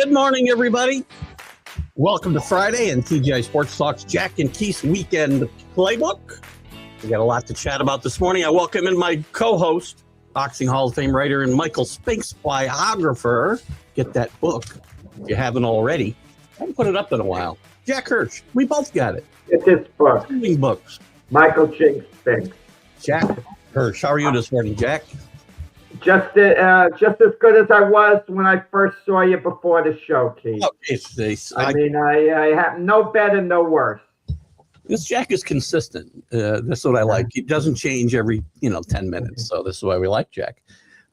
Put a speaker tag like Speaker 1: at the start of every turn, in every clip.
Speaker 1: Good morning, everybody. Welcome to Friday and TGI Sports Talks Jack and Keith's Weekend Playbook. We got a lot to chat about this morning. I welcome in my co-host, Boxing Hall of Fame writer and Michael Spinks biographer. Get that book if you haven't already. I haven't put it up in a while. Jack Hirsch. We both got it.
Speaker 2: It's his book.
Speaker 1: Reading books.
Speaker 2: Michael J. Spinks.
Speaker 1: Jack Hirsch. How are you this morning, Jack?
Speaker 2: Just as good as I was when I first saw you before the show, Keith. I have no better, no worse.
Speaker 1: This Jack is consistent. That's what I like. He doesn't change every 10 minutes. So this is why we like Jack.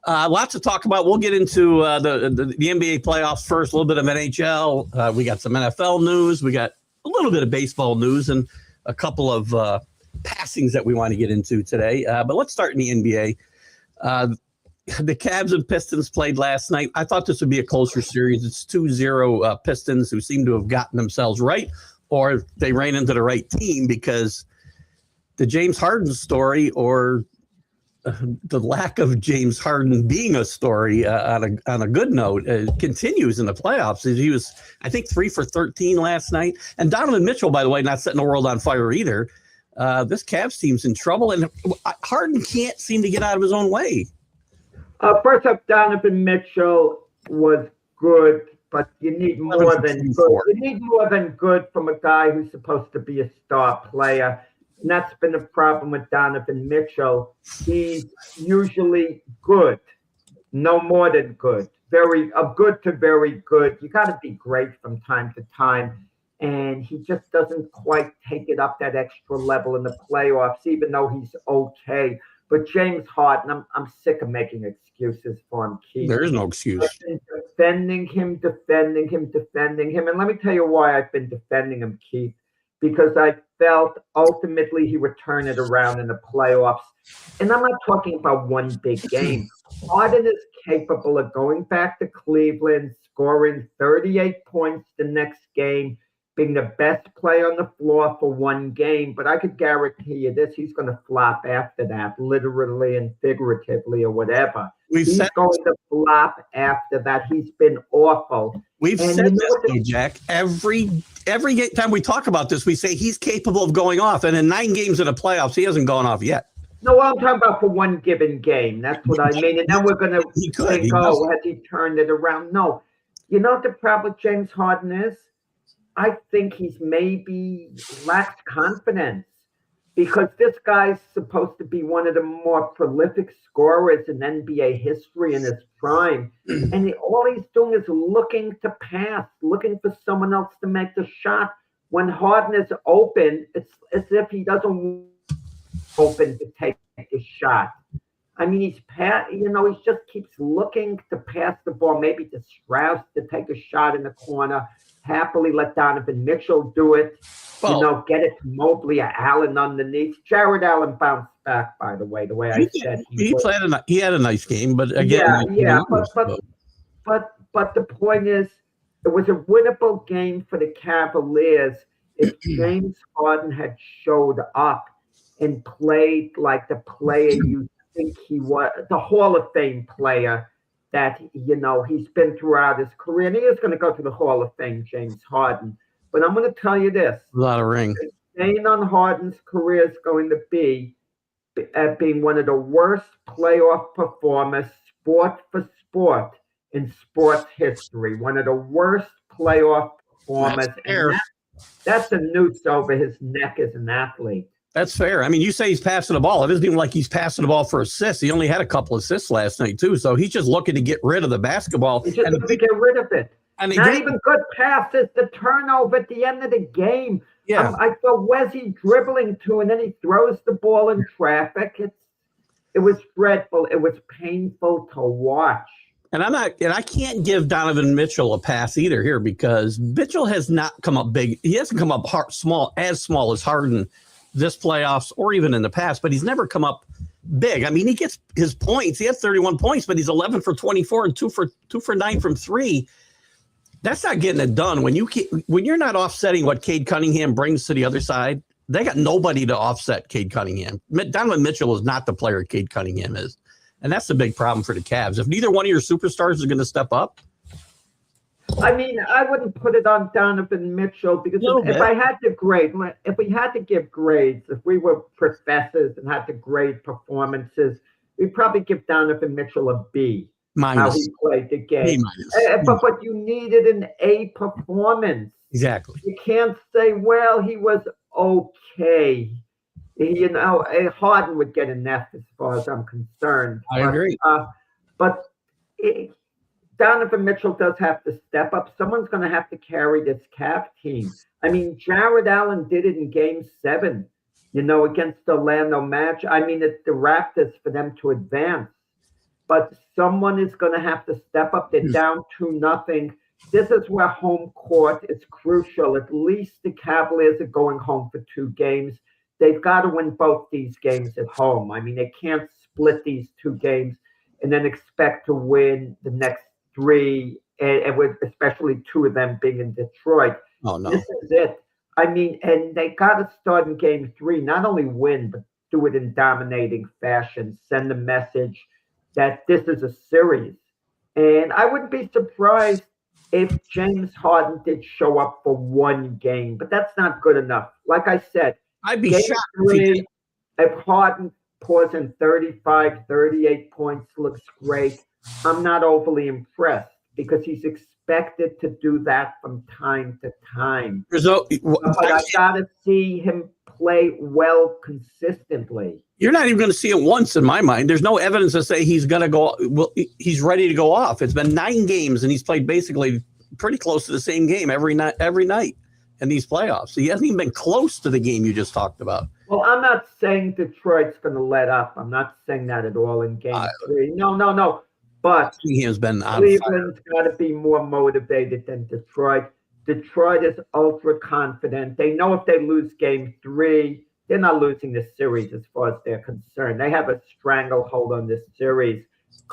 Speaker 1: Lots to talk about. We'll get into the NBA playoffs first, a little bit of NHL. We got some NFL news. We got a little bit of baseball news and a couple of passings that we want to get into today. But let's start in the NBA. The Cavs and Pistons played last night. I thought this would be a closer series. It's 2-0 Pistons who seem to have gotten themselves right, or they ran into the right team, because the James Harden story, or the lack of James Harden being a story on a good note, continues in the playoffs. He was, I think, 3 for 13 last night. And Donovan Mitchell, by the way, not setting the world on fire either. This Cavs team's in trouble, and Harden can't seem to get out of his own way.
Speaker 2: First up, Donovan Mitchell was good, but you need more than good. You need more than good from a guy who's supposed to be a star player. And that's been the problem with Donovan Mitchell. He's usually good, no more than good. Good to very good. You got to be great from time to time. And he just doesn't quite take it up that extra level in the playoffs, even though he's okay. But James Harden, I'm sick of making excuses for him, Keith.
Speaker 1: There is no excuse.
Speaker 2: I've been defending him. And let me tell you why I've been defending him, Keith. Because I felt ultimately he would turn it around in the playoffs. And I'm not talking about one big game. Harden is capable of going back to Cleveland, scoring 38 points the next game, being the best player on the floor for one game. But I could guarantee you this, he's going to flop after that, literally and figuratively or whatever. He's going to flop after that. He's been awful.
Speaker 1: We've said this, though, Jack. Every time we talk about this, we say he's capable of going off. And in 9 games in the playoffs, he hasn't gone off yet.
Speaker 2: No, I'm talking about for one given game. That's what I mean. And then we're going to think, has he turned it around? No. You know what the problem with James Harden is? I think he's maybe lacks confidence, because this guy's supposed to be one of the more prolific scorers in NBA history in his prime. And all he's doing is looking to pass, looking for someone else to make the shot. When Harden is open, it's as if he doesn't open to take a shot. I mean, he just keeps looking to pass the ball, maybe to Strauss to take a shot in the corner. Happily let Donovan Mitchell do it. Get it to Mobley or Allen underneath. Jared Allen bounced back, by the way I said.
Speaker 1: He had a nice game, but again,
Speaker 2: but the point is, it was a winnable game for the Cavaliers if James Harden had showed up and played like the player you think he was, the Hall of Fame player that, he's been throughout his career. And he is going to go to the Hall of Fame, James Harden. But I'm going to tell you this.
Speaker 1: A lot of ring.
Speaker 2: Staying on Harden's career is going to be being one of the worst playoff performers, sport for sport, in sports history. One of the worst playoff performers. That's a noose over his neck as an athlete.
Speaker 1: That's fair. I mean, you say he's passing the ball. It isn't even like he's passing the ball for assists. He only had a couple assists last night, too. So he's just looking to get rid of the basketball.
Speaker 2: He's just looking to get rid of it. And not even good passes, the turnover at the end of the game. Yeah. I saw Wesley dribbling to, and then he throws the ball in traffic. It was dreadful. It was painful to watch.
Speaker 1: And I can't give Donovan Mitchell a pass either here, because Mitchell has not come up big. He hasn't come up small as Harden this playoffs or even in the past, but he's never come up big. I mean, he gets his points. He has 31 points, but he's 11 for 24 and 2 for 9 from 3. That's not getting it done. When you're not offsetting what Cade Cunningham brings to the other side, they got nobody to offset Cade Cunningham. Donovan Mitchell is not the player Cade Cunningham is. And that's the big problem for the Cavs. If neither one of your superstars is going to step up,
Speaker 2: I mean, I wouldn't put it on Donovan Mitchell because if I had to grade, if we had to give grades, if we were professors and had to grade performances, we'd probably give Donovan Mitchell a B.
Speaker 1: Minus.
Speaker 2: How he played the game. But you needed an A performance.
Speaker 1: Exactly.
Speaker 2: You can't say, well, he was okay. You know, Harden would get an F as far as I'm concerned.
Speaker 1: I agree.
Speaker 2: But Donovan Mitchell does have to step up. Someone's going to have to carry this Cavs team. I mean, Jared Allen did it in Game 7, you know, against the Orlando Magic. I mean, it's the Raptors for them to advance. But someone is going to have to step up. They're down 2-0. This is where home court is crucial. At least the Cavaliers are going home for 2 games. They've got to win both these games at home. I mean, they can't split these 2 games and then expect to win the next 3, and with especially 2 of them being in Detroit.
Speaker 1: Oh, no.
Speaker 2: This is it. I mean, and they got to start in Game 3, not only win, but do it in dominating fashion, send a message that this is a series. And I wouldn't be surprised if James Harden did show up for 1 game, but that's not good enough. Like I said,
Speaker 1: I'd be shocked
Speaker 2: 3, if Harden pours in 35, 38 points, looks great, I'm not overly impressed because he's expected to do that from time to time. But I got to see him play well consistently.
Speaker 1: You're not even going to see it once in my mind. There's no evidence to say he's going to go. Well, he's ready to go off. It's been 9 games, and he's played basically pretty close to the same game every night in these playoffs. So he hasn't even been close to the game you just talked about.
Speaker 2: Well, I'm not saying Detroit's going to let up. I'm not saying that at all in Game 3. No. But
Speaker 1: Cleveland's
Speaker 2: got to be more motivated than Detroit. Detroit is ultra confident. They know if they lose Game 3, they're not losing the series as far as they're concerned. They have a stranglehold on this series.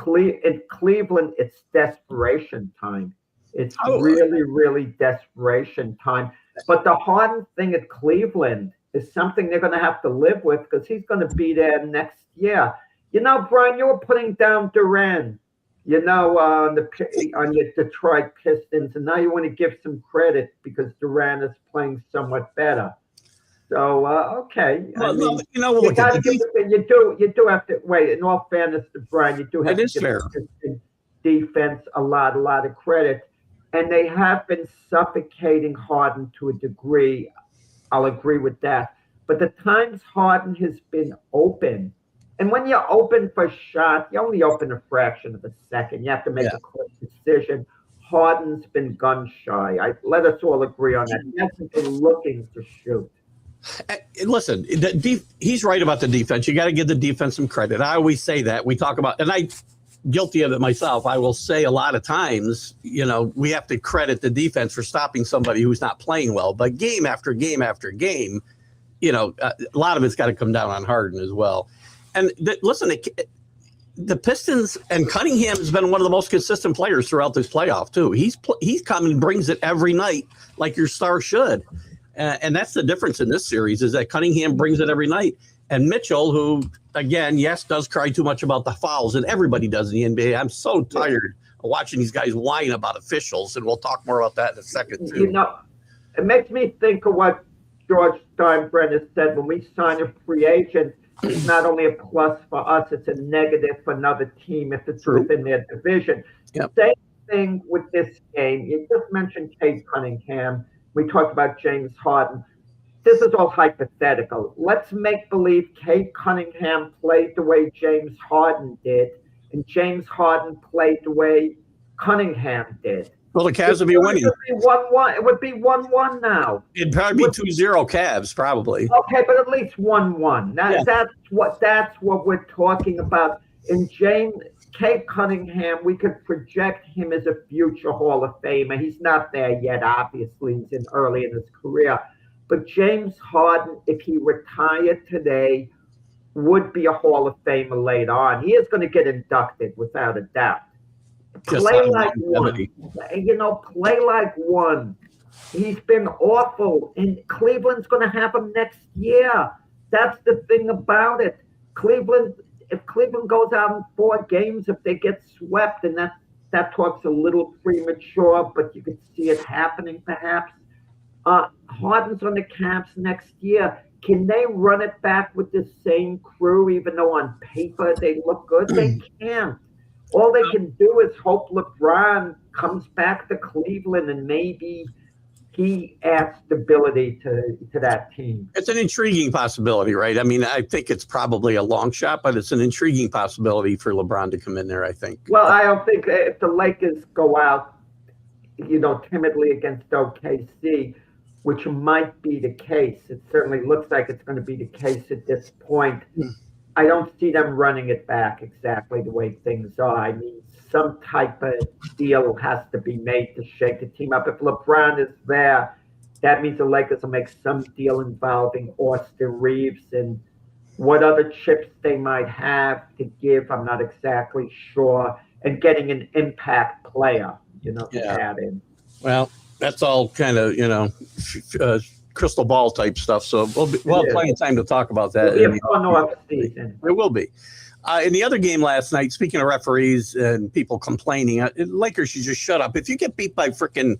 Speaker 2: In Cleveland, it's desperation time. It's really, really desperation time. But the Harden thing at Cleveland is something they're going to have to live with because he's going to be there next year. You know, Brian, you were putting down Durant, you know, on the Detroit Pistons, and now you want to give some credit because Durant is playing somewhat better. So okay,
Speaker 1: well,
Speaker 2: I mean,
Speaker 1: you know, look,
Speaker 2: you do have to wait. In all fairness to Brian, you do have to give the defense a lot of credit, and they have been suffocating Harden to a degree. I'll agree with that. But the times Harden has been open, and when you're open for a shot, you only open a fraction of a second. You have to make a quick decision. Harden's been gun shy. Let us all agree on that. He hasn't been looking to shoot.
Speaker 1: Listen, he's right about the defense. You got to give the defense some credit. I always say that. We talk about, and I'm guilty of it myself. I will say a lot of times, you know, we have to credit the defense for stopping somebody who's not playing well. But game after game after game, you know, a lot of it's got to come down on Harden as well. And listen, the Pistons and Cunningham has been one of the most consistent players throughout this playoff too. He's come and brings it every night like your star should. And that's the difference in this series is that Cunningham brings it every night. And Mitchell, who, again, yes, does cry too much about the fouls, and everybody does in the NBA. I'm so tired of watching these guys whine about officials, and we'll talk more about that in a second, too.
Speaker 2: You know, it makes me think of what George Steinbrenner said when we sign a free agent. It's not only a plus for us, it's a negative for another team if it's within their division.
Speaker 1: Yep.
Speaker 2: Same thing with this game. You just mentioned Cade Cunningham. We talked about James Harden. This is all hypothetical. Let's make believe Cade Cunningham played the way James Harden did, and James Harden played the way Cunningham did.
Speaker 1: Well, the Cavs would be winning.
Speaker 2: It would be 1-1 now.
Speaker 1: It'd probably be 2-0 Cavs, probably.
Speaker 2: Okay, but at least 1-1. That's what we're talking about. In Cade Cunningham, we could project him as a future Hall of Famer. He's not there yet, obviously. He's early in his career. But James Harden, if he retired today, would be a Hall of Famer later on. He is going to get inducted without a doubt. Play like one. You know, play like one. He's been awful. And Cleveland's going to have him next year. That's the thing about it. If Cleveland goes out in 4 games, if they get swept, and that talk's a little premature, but you could see it happening perhaps. Harden's on the Cavs next year. Can they run it back with the same crew, even though on paper they look good? They can't. All they can do is hope LeBron comes back to Cleveland and maybe he adds stability to that team.
Speaker 1: It's an intriguing possibility, right? I mean, I think it's probably a long shot, but it's an intriguing possibility for LeBron to come in there, I think.
Speaker 2: Well, I don't think if the Lakers go out, timidly against OKC, which might be the case. It certainly looks like it's going to be the case at this point. I don't see them running it back exactly the way things are. I mean, some type of deal has to be made to shake the team up. If LeBron is there, that means the Lakers will make some deal involving Austin Reeves and what other chips they might have to give. I'm not exactly sure. And getting an impact player, to add in.
Speaker 1: Well, that's all kind of, crystal ball type stuff. So we'll have plenty of time to talk about that.
Speaker 2: It'll be a fun off season.
Speaker 1: It will be. In the other game last night, speaking of referees and people complaining, Lakers should just shut up. If you get beat by freaking,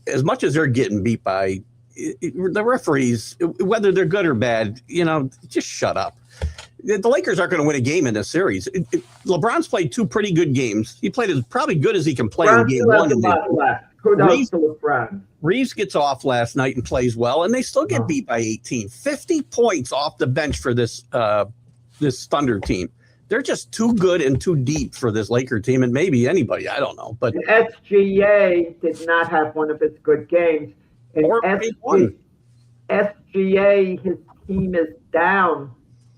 Speaker 1: as much as they're getting beat by the referees, whether they're good or bad, just shut up. The Lakers aren't going to win a game in this series. LeBron's played 2 pretty good games. He played as probably good as he can play in game 1.
Speaker 2: Kudos to LeBron.
Speaker 1: Reeves gets off last night and plays well, and they still get beat by 18. 50 points off the bench for this Thunder team. They're just too good and too deep for this Laker team, and maybe anybody. I don't know. But
Speaker 2: SGA did not have one of his good games. And SGA, his team is down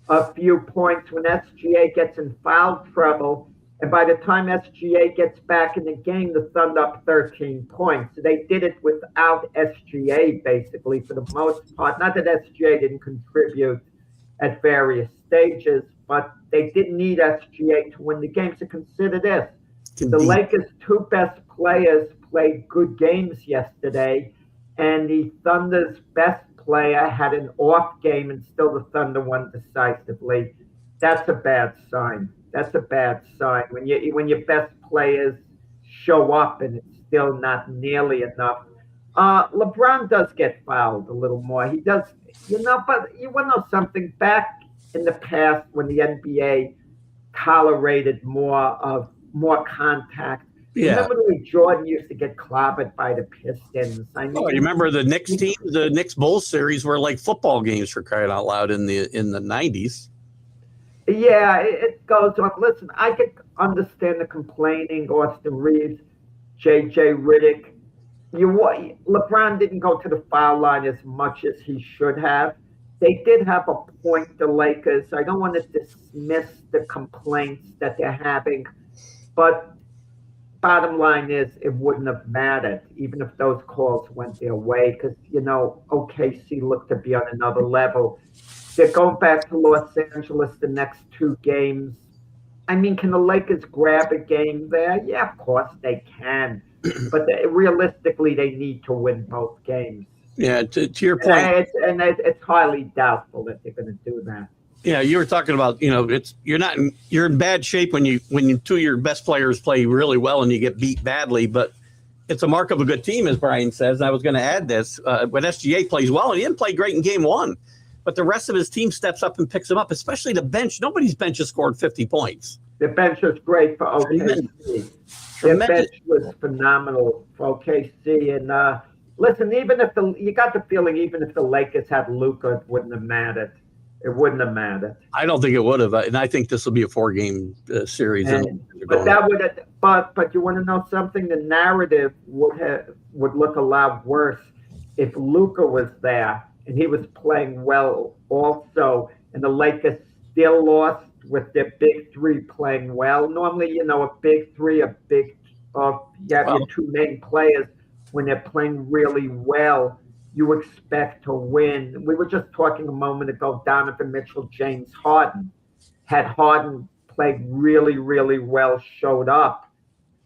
Speaker 2: a few points when SGA gets in foul trouble. And by the time SGA gets back in the game, the Thunder up 13 points. So they did it without SGA, basically, for the most part. Not that SGA didn't contribute at various stages, but they didn't need SGA to win the game. So consider this. The Lakers' 2 best players played good games yesterday, and the Thunder's best player had an off game, and still the Thunder won decisively. That's a bad sign. That's a bad sign when your best players show up and it's still not nearly enough. LeBron does get fouled a little more. He does, but you want to know something? Back in the past, when the NBA tolerated more contact.
Speaker 1: Yeah.
Speaker 2: Remember the way Jordan used to get clobbered by the Pistons? I mean,
Speaker 1: you remember the Knicks team, the Knicks Bulls series were like football games, for crying out loud, in the 90s.
Speaker 2: Yeah, it goes on. Listen, I could understand the complaining, Austin Reeves, J.J. Redick. LeBron didn't go to the foul line as much as he should have. They did have a point, the Lakers. I don't want to dismiss the complaints that they're having, but bottom line is it wouldn't have mattered, even if those calls went their way, because, OKC looked to be on another level. They're going back to Los Angeles the next 2 games. I mean, can the Lakers grab a game there? Yeah, of course they can. But realistically, they need to win both games.
Speaker 1: Yeah, to your point.
Speaker 2: And it's highly doubtful that they're going to do that.
Speaker 1: Yeah, you were talking about, you're in bad shape when 2 of your best players play really well and you get beat badly, but it's a mark of a good team, as Brian says. And I was going to add this, when SGA plays well, and he didn't play great in game 1, but the rest of his team steps up and picks him up, especially the bench. Nobody's bench has scored 50 points.
Speaker 2: The bench was great for OKC. The bench was phenomenal for OKC. And listen, you got the feeling even if the Lakers had Luka, it wouldn't have mattered. It wouldn't have mattered.
Speaker 1: I don't think it would have, and I think this will be a 4-game series.
Speaker 2: But you want to know something? The narrative would look a lot worse if Luka was there and he was playing well also, and the Lakers still lost with their big 3 playing well. Normally, a big 3, you have your 2 main players when they're playing really well. You expect to win. We were just talking a moment ago, Donovan Mitchell, James Harden. Had Harden played really, really well, showed up,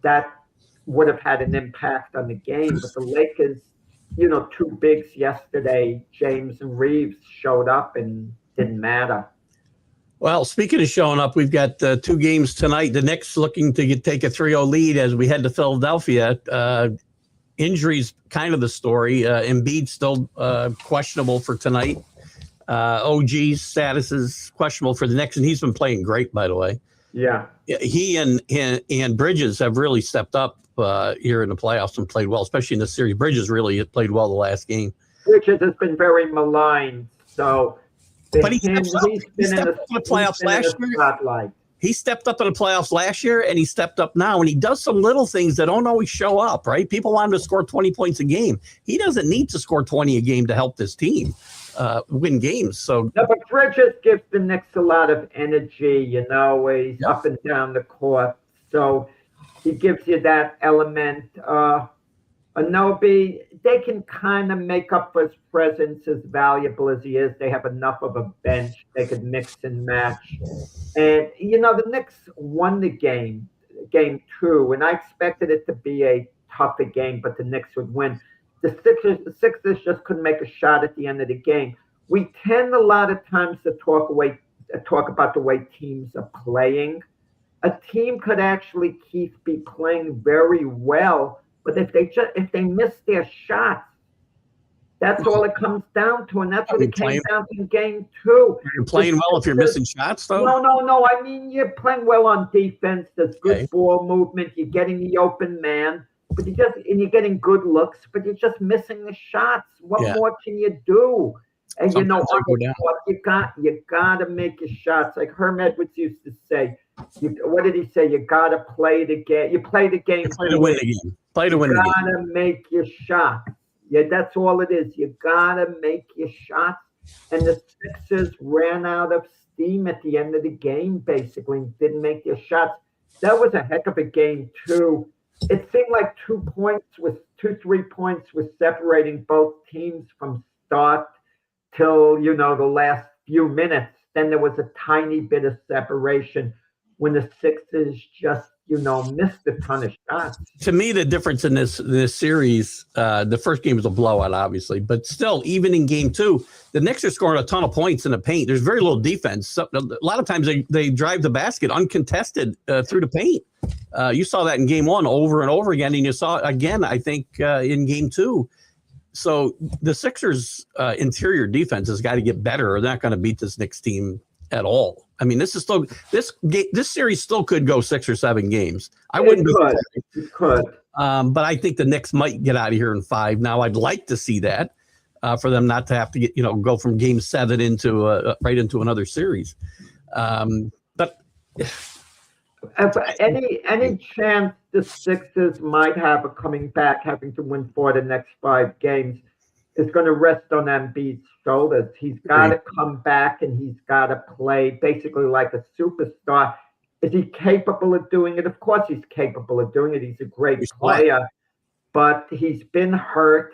Speaker 2: that would have had an impact on the game. But the Lakers, 2 bigs yesterday, James and Reeves, showed up and didn't matter.
Speaker 1: Well, speaking of showing up, we've got 2 games tonight. The Knicks looking to take a 3-0 lead as we head to Philadelphia. Injuries kind of the story. Embiid still questionable for tonight. OG's status is questionable for the Knicks, and he's been playing great, by the way.
Speaker 2: Yeah.
Speaker 1: He and Bridges have really stepped up here in the playoffs and played well, especially in this series. Bridges really played well the last game.
Speaker 2: Bridges has been very maligned, so
Speaker 1: but he stepped up in the playoffs last year.
Speaker 2: Spotlight.
Speaker 1: He stepped up in the playoffs last year, and he stepped up now, and he does some little things that don't always show up, right? People want him to score 20 points a game. He doesn't need to score 20 a game to help this team win games. So,
Speaker 2: no, but Bridges gives the Knicks a lot of energy, he's up and down the court. So he gives you that element. Anunoby, they can kind of make up for his presence, as valuable as he is. They have enough of a bench. They could mix and match. And, the Knicks won the game 2, and I expected it to be a tougher game, but the Knicks would win. The Sixers just couldn't make a shot at the end of the game. We tend a lot of times to talk about the way teams are playing. A team could actually, Keith, be playing very well, but if they miss their shots, that's all it comes down to, and that's what it came down to in game 2.
Speaker 1: You're playing well if you're missing shots, though?
Speaker 2: No. I mean, you're playing well on defense. There's good ball movement. You're getting the open man, but you're getting good looks, but you're just missing the shots. What more can you do? And you gotta make your shots. Like Herm Edwards used to say. What did he say? You gotta play the game. You play the game.
Speaker 1: Play to win the game. Play to win the game.
Speaker 2: You gotta make your shots. Yeah, that's all it is. You gotta make your shots. And the Sixers ran out of steam at the end of the game, basically, and didn't make their shots. That was a heck of a game, too. It seemed like 3 points was separating both teams from start till, the last few minutes. Then there was a tiny bit of separation when the Sixers just, missed a ton of shots.
Speaker 1: To me, the difference in this series, the first game was a blowout, obviously, but still, even in game 2, the Knicks are scoring a ton of points in the paint. There's very little defense. So, a lot of times they drive the basket uncontested through the paint. You saw that in game 1 over and over again, and you saw it again, I think, in game 2. So the Sixers' interior defense has got to get better, or they're not going to beat this Knicks team at all. I mean, this series still could go 6 or 7 games.
Speaker 2: It could.
Speaker 1: But I think the Knicks might get out of here in 5. Now, I'd like to see that for them not to have to go from game 7 into right into another series. But
Speaker 2: any chance the Sixers might have of coming back, having to win 4 the next 5 games, is going to rest on Embiid's shoulders. He's got to come back, and he's got to play basically like a superstar. Is he capable of doing it? Of course he's capable of doing it. He's a great player, but he's been hurt.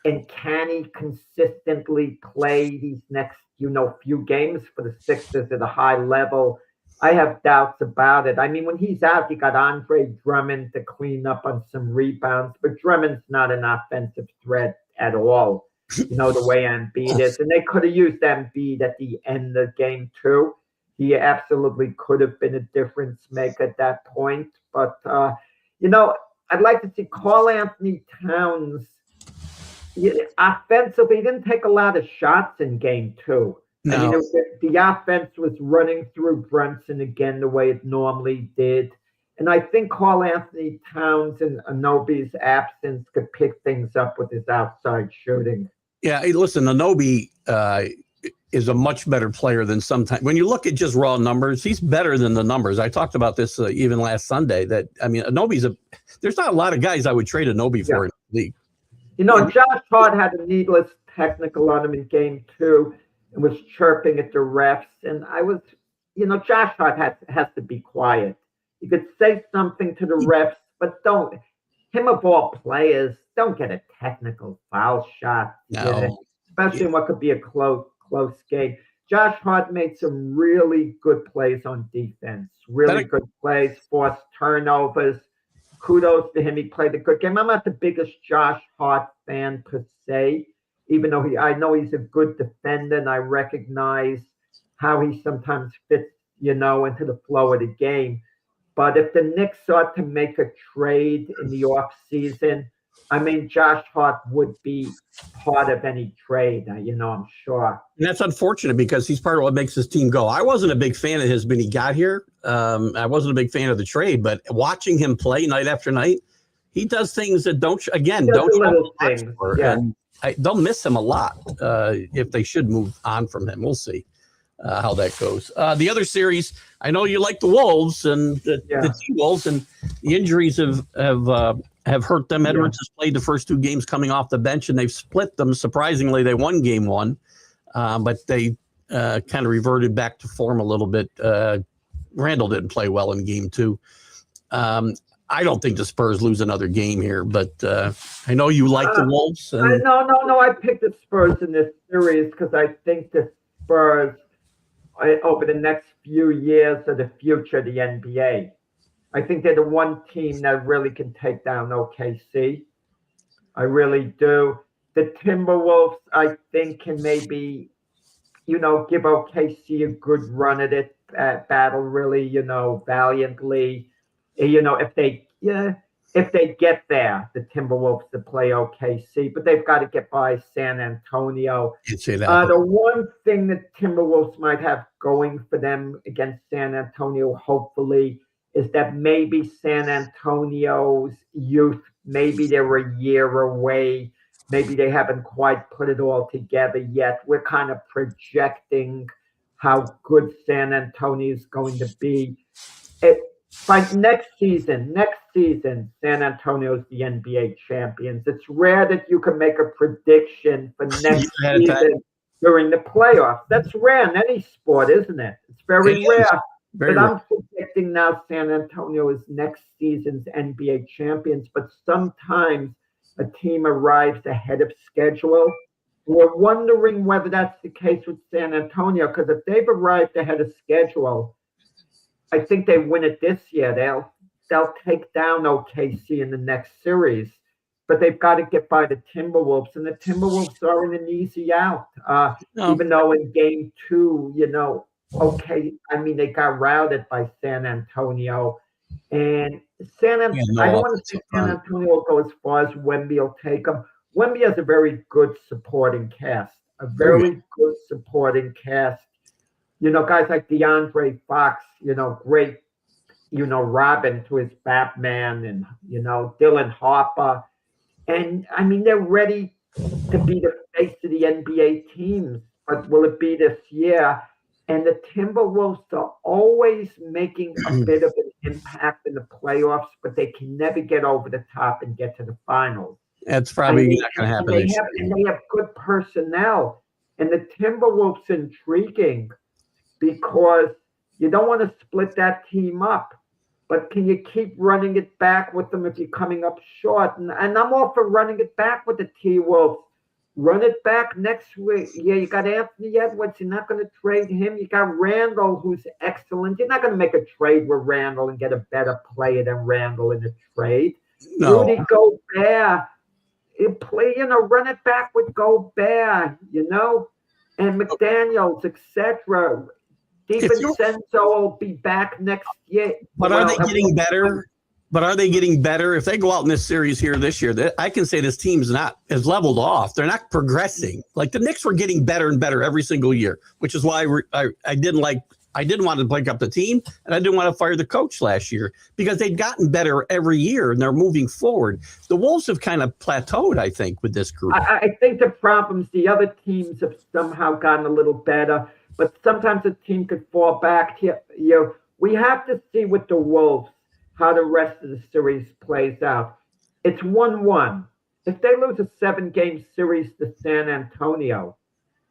Speaker 2: And can he consistently play these next, few games for the Sixers at a high level? I have doubts about it. I mean, when he's out, you got Andre Drummond to clean up on some rebounds, but Drummond's not an offensive threat at all, the way Embiid is. And they could have used Embiid at the end of game 2. He absolutely could have been a difference maker at that point. But, I'd like to see Karl Anthony Towns. Offensively, he didn't take a lot of shots in game 2.
Speaker 1: No.
Speaker 2: I mean, the offense was running through Brunson again the way it normally did. And I think Karl Anthony Towns in Anunoby's absence could pick things up with his outside shooting.
Speaker 1: Yeah, hey, listen, Anunoby is a much better player than sometimes. When you look at just raw numbers, he's better than the numbers. I talked about this even last Sunday. There's not a lot of guys I would trade Anunoby for in the league.
Speaker 2: Josh Hart had a needless technical on him in game 2 and was chirping at the refs. And I was, Josh Hart has to be quiet. You could say something to the refs, but him of all players, don't get a technical foul shot.
Speaker 1: No.
Speaker 2: Especially in what could be a close game. Josh Hart made some really good plays on defense. Really good plays, forced turnovers. Kudos to him. He played a good game. I'm not the biggest Josh Hart fan per se, even though I know he's a good defender, and I recognize how he sometimes fits, into the flow of the game. But if the Knicks ought to make a trade in the off season, I mean, Josh Hart would be part of any trade. I'm sure.
Speaker 1: And that's unfortunate because he's part of what makes this team go. I wasn't a big fan of his when he got here. I wasn't a big fan of the trade, but watching him play night after night, he does things that don't
Speaker 2: little things. Yeah.
Speaker 1: And they'll miss him a lot if they should move on from him. We'll see how that goes. The other series, I know you like the Wolves and the T-Wolves, and the injuries have hurt them. Edwards has played the first 2 games coming off the bench, and they've split them. Surprisingly, they won game 1, but they kind of reverted back to form a little bit. Randall didn't play well in game 2. I don't think the Spurs lose another game here, but I know you like the Wolves. And...
Speaker 2: No. I picked the Spurs in this series because I think the Spurs, over the next few years, are the future of the NBA. I think they're the one team that really can take down OKC. I really do. The Timberwolves, I think, can maybe, give OKC a good run at it, battle really, valiantly. If they get there, the Timberwolves to play OKC, but they've got to get by San Antonio. The one thing that Timberwolves might have going for them against San Antonio, hopefully, is that maybe San Antonio's youth, maybe they're a year away. Maybe they haven't quite put it all together yet. We're kind of projecting how good San Antonio is going to be. By next season, San Antonio is the NBA champions. It's rare that you can make a prediction for next season during the playoffs. That's rare in any sport, isn't it? It's very rare. But I'm predicting now San Antonio is next season's NBA champions. But sometimes a team arrives ahead of schedule. We're wondering whether that's the case with San Antonio, because if they've arrived ahead of schedule, I think they win it this year. They'll take down OKC in the next series, but they've got to get by the Timberwolves, and the Timberwolves are in an easy out. Even though in game 2, they got routed by San Antonio, and I don't want to see San Antonio go as far as Wemby will take them. Wemby has a very good supporting cast, good supporting cast. Guys like DeAndre Fox, great, Robin to his Batman, and, Dylan Harper. And, I mean, they're ready to be the face of the NBA teams, but will it be this year? And the Timberwolves are always making a bit of an impact in the playoffs, but they can never get over the top and get to the finals.
Speaker 1: That's probably not going to happen this year.
Speaker 2: And they have good personnel. And the Timberwolves intriguing, because you don't want to split that team up, but can you keep running it back with them if you're coming up short? And I'm all for running it back with the T-Wolves. Run it back next week. Yeah, you got Anthony Edwards. You're not going to trade him. You got Randall, who's excellent. You're not going to make a trade with Randall and get a better player than Randall in a trade.
Speaker 1: No.
Speaker 2: Rudy Gobert, run it back with Gobert, and McDaniels, etc. DiVincenzo will be back next year.
Speaker 1: But are they getting better? If they go out in this series here this year? I can say this team's not as leveled off. They're not progressing. Like the Knicks were getting better and better every single year, which is why I didn't want to break up the team, and I didn't want to fire the coach last year, because they'd gotten better every year and they're moving forward. The Wolves have kind of plateaued, I think, with this group.
Speaker 2: I think the problems, the other teams have somehow gotten a little better, but sometimes a team could fall back. We have to see with the Wolves how the rest of the series plays out. It's 1-1. If they lose a 7-game series to San Antonio,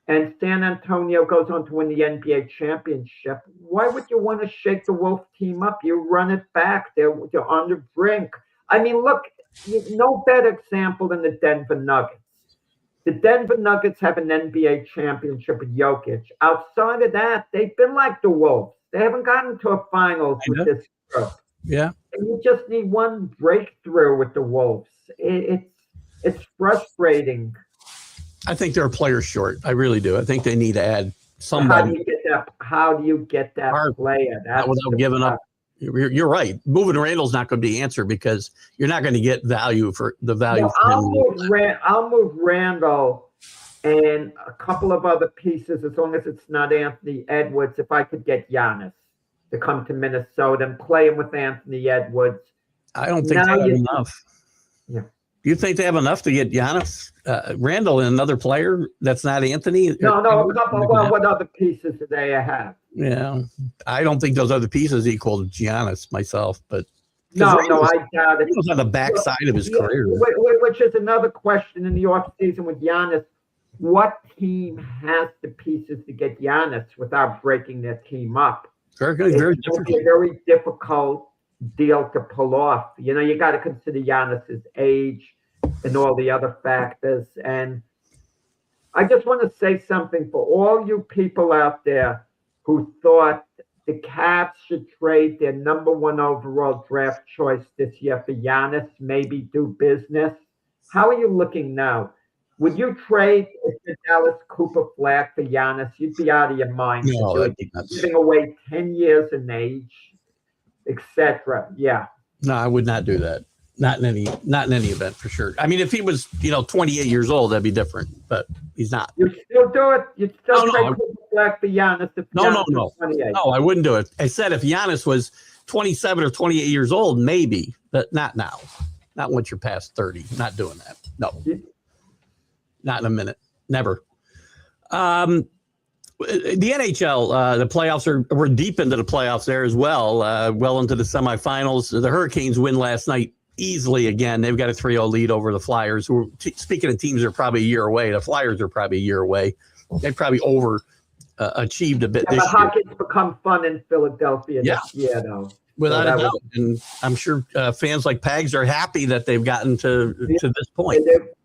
Speaker 2: and San Antonio goes on to win the NBA championship, why would you want to shake the Wolf team up? You run it back. They're on the brink. I mean, look, no better example than the Denver Nuggets. The Denver Nuggets have an NBA championship with Jokic. Outside of that, they've been like the Wolves. They haven't gotten to a finals with this group.
Speaker 1: Yeah.
Speaker 2: And you just need one breakthrough with the Wolves. It's frustrating.
Speaker 1: I think they're a player short. I really do. I think they need to add somebody.
Speaker 2: How do you get that player? That's
Speaker 1: without giving up. You're right. Moving Randall's not going to be the answer because you're not going to get value for the value.
Speaker 2: No, I'll move Randall and a couple of other pieces as long as it's not Anthony Edwards. If I could get Giannis to come to Minnesota and play him with Anthony Edwards.
Speaker 1: I don't think they have enough.
Speaker 2: Yeah.
Speaker 1: Do you think they have enough to get Giannis, Randall, and another player that's not Anthony?
Speaker 2: No, a couple. Well, what other pieces do they have?
Speaker 1: Yeah, I don't think those other pieces equal to Giannis myself, but
Speaker 2: no, I doubt it.
Speaker 1: He was on the backside of his career.
Speaker 2: Which is another question in the offseason with Giannis. What team has the pieces to get Giannis without breaking their team up?
Speaker 1: Very difficult.
Speaker 2: It's a very difficult deal to pull off. You know, you got to consider Giannis's age and all the other factors. And I just want to say something for all you people out there who thought the Cavs should trade their number 1 overall draft choice this year for Giannis, maybe do business. How are you looking now? Would you trade the Dallas Cooper flag for Giannis? You'd be out of your mind.
Speaker 1: No,
Speaker 2: you're giving away 10 years in age, etc. Yeah.
Speaker 1: No, I would not do that. Not in any event for sure. I mean, if he was, 28 years old, that'd be different, but he's not.
Speaker 2: You'd still do it? You'd still trade Cooper flag for Giannis if Giannis was 28?
Speaker 1: No, I wouldn't do it. I said if Giannis was 27 or 28 years old, maybe, but not now. Not once you're past 30. Not doing that. No. Not in a minute. Never. The NHL, the playoffs we're deep into the playoffs there as well. Well into the semifinals. The Hurricanes win last night easily again. They've got a 3-0 lead over the Flyers. Who, speaking of teams, are probably a year away. The Flyers are probably a year away. They probably achieved a bit this year.
Speaker 2: Hockey's become fun in Philadelphia this year, though.
Speaker 1: Without a doubt. And I'm sure fans like Pags are happy that they've gotten to this point.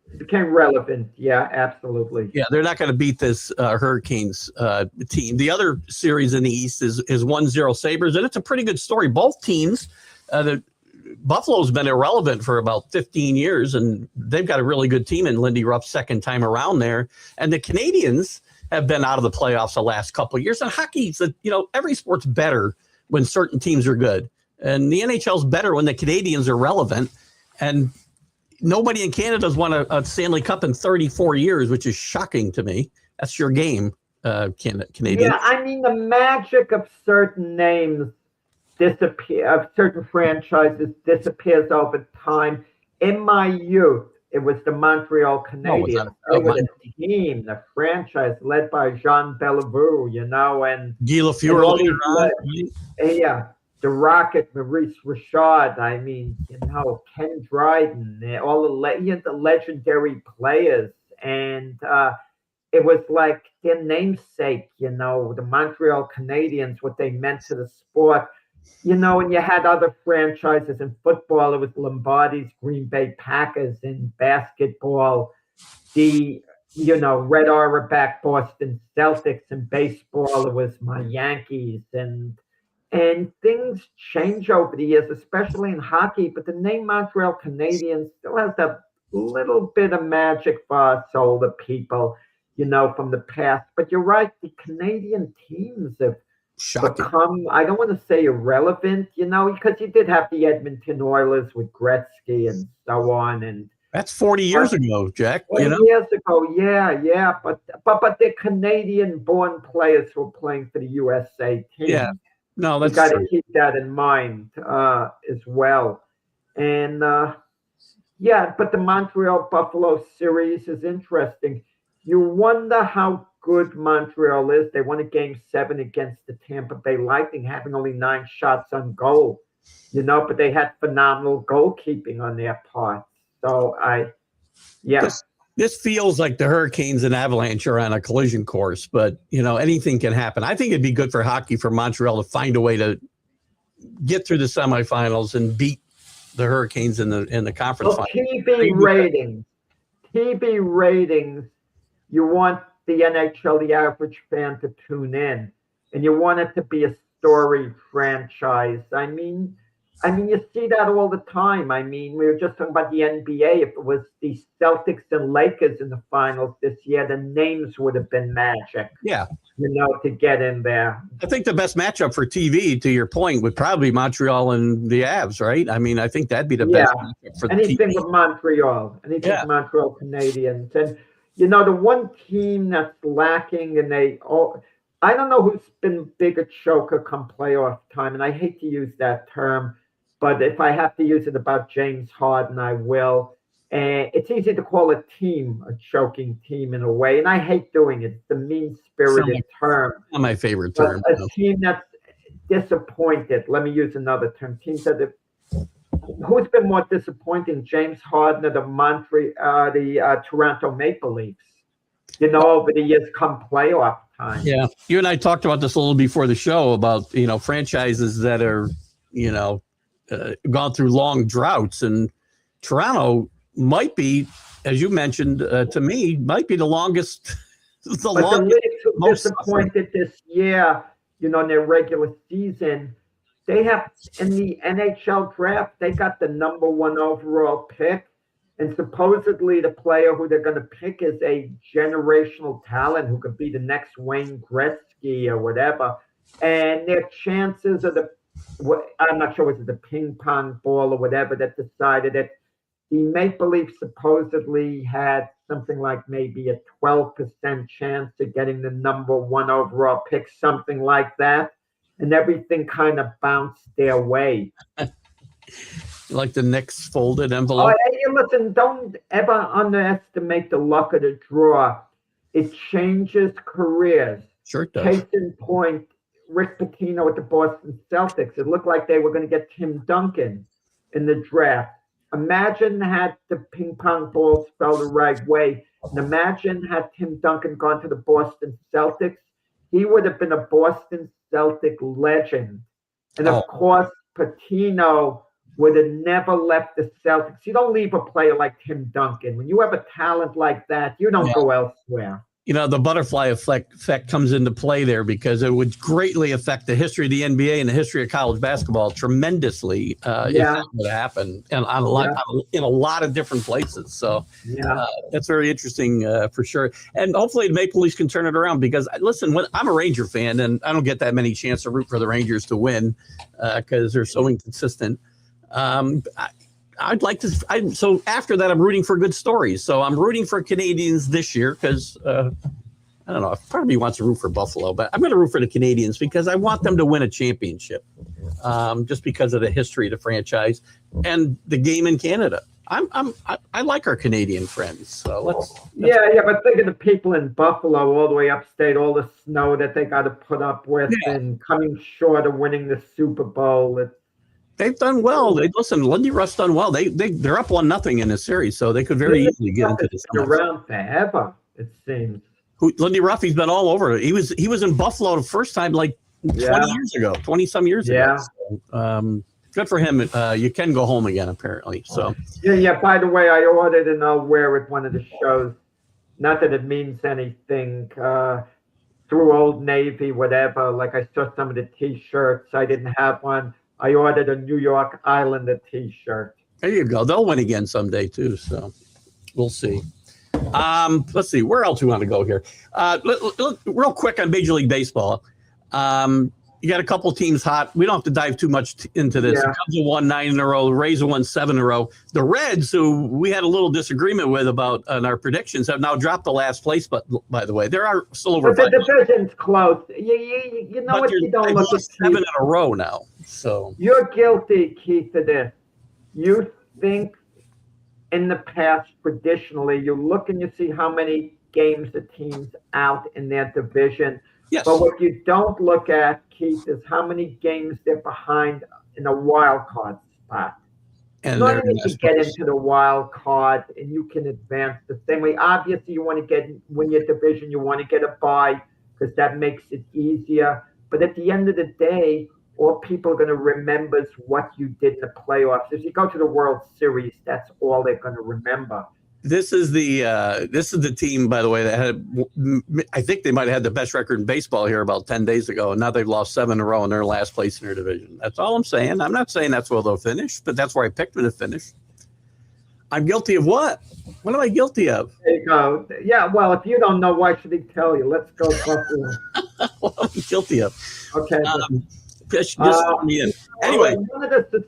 Speaker 2: It became relevant. Yeah, absolutely.
Speaker 1: Yeah, they're not going to beat this Hurricanes team. The other series in the East is 1-0 Sabres, and it's a pretty good story. Both teams, Buffalo's been irrelevant for about 15 years, and they've got a really good team in Lindy Ruff's second time around there. And the Canadians have been out of the playoffs the last couple of years. And hockey's, every sport's better when certain teams are good. And the NHL's better when the Canadians are relevant. And nobody in Canada's won a Stanley Cup in 34 years, which is shocking to me. That's your game, Canadian.
Speaker 2: Yeah, I mean, the magic of certain names of certain franchises disappears over time. In my youth, it was the Montreal Canadiens. They were the team, the franchise led by Jean Beliveau, and
Speaker 1: Guy Lafleur.
Speaker 2: Yeah. The Rocket, Maurice Richard, I mean, Ken Dryden, all the legendary players. And it was like their namesake, the Montreal Canadiens, what they meant to the sport. And you had other franchises in football. It was Lombardi's Green Bay Packers. In basketball, the, Red Auerbach Boston Celtics. In baseball, it was my Yankees. And things change over the years, especially in hockey. But the name Montreal Canadiens still has that little bit of magic for us older people, from the past. But you're right, the Canadian teams have become, I don't want to say irrelevant, because you did have the Edmonton Oilers with Gretzky and so on. And
Speaker 1: that's 40 years ago, Jack.
Speaker 2: 40 years ago, yeah. But they're Canadian-born players who are playing for the USA team.
Speaker 1: Yeah. No, that's
Speaker 2: got to keep that in mind as well. And but the Montreal Buffalo series is interesting. You wonder how good Montreal is. They won a Game 7 against the Tampa Bay Lightning, having only 9 shots on goal. But they had phenomenal goalkeeping on their part. So This
Speaker 1: feels like the Hurricanes and Avalanche are on a collision course, but anything can happen. I think it'd be good for hockey for Montreal to find a way to get through the semifinals and beat the Hurricanes in the conference final.
Speaker 2: TV ratings. You want the NHL, the average fan, to tune in, and you want it to be a storied franchise. I mean, I mean, you see that all the time. I mean, we were just talking about the NBA. If it was the Celtics and Lakers in the finals this year, the names would have been magic.
Speaker 1: Yeah.
Speaker 2: To get in there.
Speaker 1: I think the best matchup for TV, to your point, would probably be Montreal and the Avs, right? I mean, I think that'd be the best matchup for
Speaker 2: anything
Speaker 1: TV.
Speaker 2: with Montreal, Montreal Canadiens. And, the one team that's lacking, and I don't know who's been bigger choker come playoff time, and I hate to use that term, but if I have to use it about James Harden, I will. And it's easy to call a team a choking team in a way, and I hate doing it. It's a mean-spirited term.
Speaker 1: Not my favorite term.
Speaker 2: A team that's disappointed. Let me use another term. Teams that who's been more disappointing, James Harden or the Toronto Maple Leafs? Over the years come playoff time.
Speaker 1: Yeah, you and I talked about this a little before the show about franchises that are gone through long droughts, and Toronto might be, as you mentioned to me, might be the longest. The
Speaker 2: Leafs disappointed this year, in their regular season. They have, in the NHL draft, they got the number 1 overall pick. And supposedly the player who they're going to pick is a generational talent who could be the next Wayne Gretzky or whatever. And their chances of I'm not sure, was it the ping pong ball or whatever that decided it. The Maple Leafs supposedly had something like maybe a 12% chance of getting the number 1 overall pick, something like that. And everything kind of bounced their way.
Speaker 1: Like the Knicks folded envelope.
Speaker 2: Listen, don't ever underestimate the luck of the draw. It changes careers.
Speaker 1: Sure it does.
Speaker 2: Case in point, Rick Pitino with the Boston Celtics. It looked like they were going to get Tim Duncan in the draft. Imagine had the ping pong balls fell the right way. And imagine had Tim Duncan gone to the Boston Celtics. He would have been a Boston Celtic legend. And of course, Pitino would have never left the Celtics. You don't leave a player like Tim Duncan. When you have a talent like that, you don't go elsewhere.
Speaker 1: The butterfly effect comes into play there, because it would greatly affect the history of the NBA and the history of college basketball tremendously if that would happen, and in a lot of different places. So that's very interesting for sure. And hopefully the Maple Leafs can turn it around, because listen, I'm a Ranger fan, and I don't get that many chances to root for the Rangers to win because they're so inconsistent. I'd like to. So after that, I'm rooting for good stories. So I'm rooting for Canadians this year because I don't know. Part of me wants to root for Buffalo, but I'm going to root for the Canadians because I want them to win a championship, just because of the history of the franchise and the game in Canada. I like our Canadian friends. So let's
Speaker 2: but think of the people in Buffalo, all the way upstate, all the snow that they got to put up with, and coming short of winning the Super Bowl.
Speaker 1: They've done well. Listen, Lindy Ruff's done well. They're up 1-0 in this series, so they could very easily get into this.
Speaker 2: Around forever, it seems.
Speaker 1: Lindy Ruff, he's been all over. He was in Buffalo the first time 20 years ago, 20-some years ago. So, good for him. You can go home again, apparently. So
Speaker 2: By the way, I ordered, and I'll wear it one of the shows. Not that it means anything. Through Old Navy, whatever. Like I saw some of the T-shirts. I didn't have one. I ordered a New York Islander T-shirt.
Speaker 1: There you go. They'll win again someday too. So we'll see. Let's see. Where else we want to go here? Look, real quick on Major League Baseball. You got a couple teams hot. We don't have to dive too much into this. The Cubs have won 9 in a row. The Rays have won 7 in a row. The Reds, who we had a little disagreement with about on our predictions, have now dropped the last place. But by the way, there are still over.
Speaker 2: But the division's close. You know what? You don't look at
Speaker 1: 7 in a row now. So
Speaker 2: you're guilty, Keith, of this. You think in the past, traditionally, you look and you see how many games the team's out in their division.
Speaker 1: Yes.
Speaker 2: But what you don't look at, Keith, is how many games they're behind in a wild card spot. And not only to get into the wild card and you can advance the same way. Obviously, you want to win your division. You want to get a bye because that makes it easier. But at the end of the day, all people are going to remember is what you did in the playoffs. If you go to the World Series, that's all they're going to remember.
Speaker 1: This is the team, by the way, that had, I think they might have had the best record in baseball here about 10 days ago, and now they've lost 7 in a row and they're last place in their division. That's all I'm saying. I'm not saying that's where they'll finish, but that's where I picked them to finish. I'm guilty of what? What am I guilty of?
Speaker 2: There you go. Yeah, well, if you don't know, why should he tell you? Let's go Buffalo.
Speaker 1: What am I guilty of?
Speaker 2: Okay.
Speaker 1: Just let me in. Anyway.
Speaker 2: One of the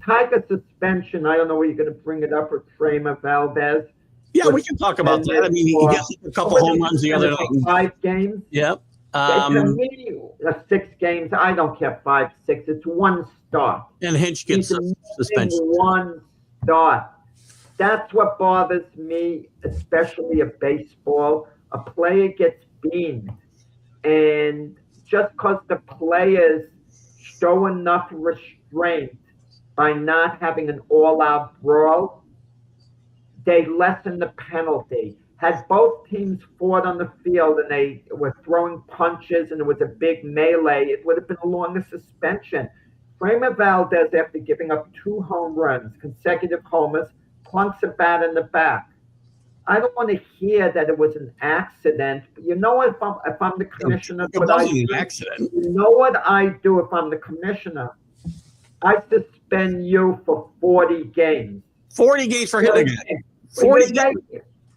Speaker 2: Tiger suspension, I don't know where you're going to bring it up with Kramer Valdez.
Speaker 1: Yeah, we can talk about that. I mean, he gets a couple home runs the other night.
Speaker 2: 5 games?
Speaker 1: Yep.
Speaker 2: To me, 6 games, I don't care 5, 6. It's 1 start.
Speaker 1: And Hinch gets suspension.
Speaker 2: 1 start. That's what bothers me, especially in baseball. A player gets beamed. And just because the players show enough restraint by not having an all-out brawl, they lessen the penalty. Had both teams fought on the field and they were throwing punches and it was a big melee, it would have been a longer suspension. Kramer Valdez, after giving up 2 home runs, consecutive homers, plunks a bat in the back. I don't want to hear that it was an accident. You know, if I'm the commissioner,
Speaker 1: it wasn't an accident.
Speaker 2: You know what I do if I'm the commissioner? I suspend you for 40 games.
Speaker 1: 40 games for hitting it. 40 games.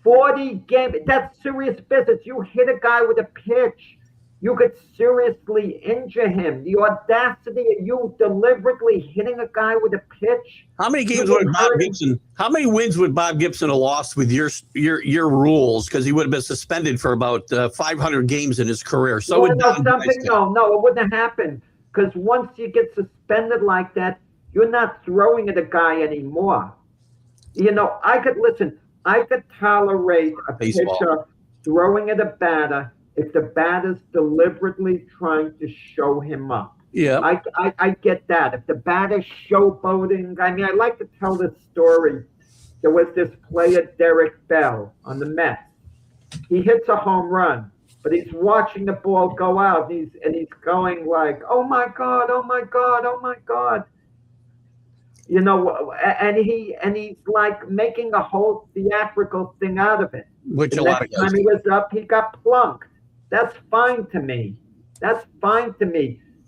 Speaker 2: 40 games. That's serious business. You hit a guy with a pitch, you could seriously injure him. The audacity of you deliberately hitting a guy with a pitch.
Speaker 1: How many games would Bob Gibson? How many wins would Bob Gibson have lost with your rules? Because he would have been suspended for about 500 games in his career. So
Speaker 2: no, it wouldn't have happened. Because once you get suspended like that, you're not throwing at a guy anymore. You know, I could tolerate a pitcher throwing at a batter if the batter's deliberately trying to show him up.
Speaker 1: Yeah,
Speaker 2: I get that. If the batter's showboating, I mean, I like to tell this story. There was this player, Derek Bell, on the Mets. He hits a home run, but he's watching the ball go out, and he's going like, "Oh my God, oh my God, oh my God." You know, and he's like making a whole theatrical thing out of it.
Speaker 1: Which
Speaker 2: the
Speaker 1: a lot of
Speaker 2: next time he was up, he got plunked. That's fine to me.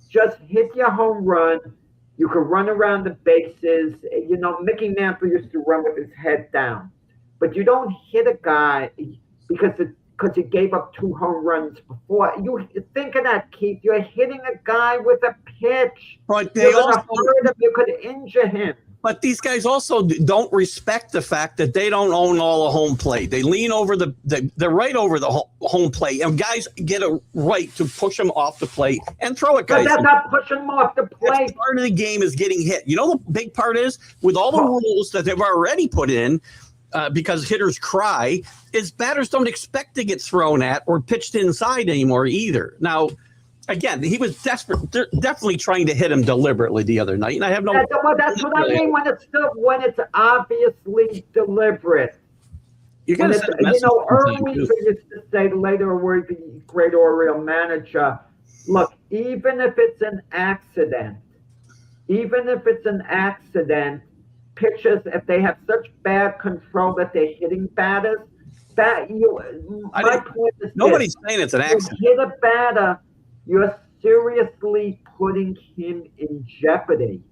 Speaker 2: Just hit your home run. You can run around the bases. You know, Mickey Mantle used to run with his head down, but you don't hit a guy because he gave up 2 home runs before. You think of that, Keith. You're hitting a guy with a pitch.
Speaker 1: But they also
Speaker 2: hurt him. You could injure him.
Speaker 1: But these guys also don't respect the fact that they don't own all the home plate. They lean over they're right over the home plate, and guys get a right to push them off the plate and throw it. Guys,
Speaker 2: but that's not pushing them off the plate.
Speaker 1: That's part of the game is getting hit. You know, the big part is with all the rules that they've already put in. Because hitters cry, is batters don't expect to get thrown at or pitched inside anymore either. Now, again, he was definitely trying to hit him deliberately the other night, and I have no.
Speaker 2: That's what I mean when it's obviously deliberate.
Speaker 1: You're going to send a message.
Speaker 2: You know, Irwin used to say later, where the great Oriole manager, look, even if it's an accident, pitchers, if they have such bad control that they're hitting batters, my point is
Speaker 1: nobody's saying it's an accident.
Speaker 2: You hit a batter, you're seriously putting him in jeopardy.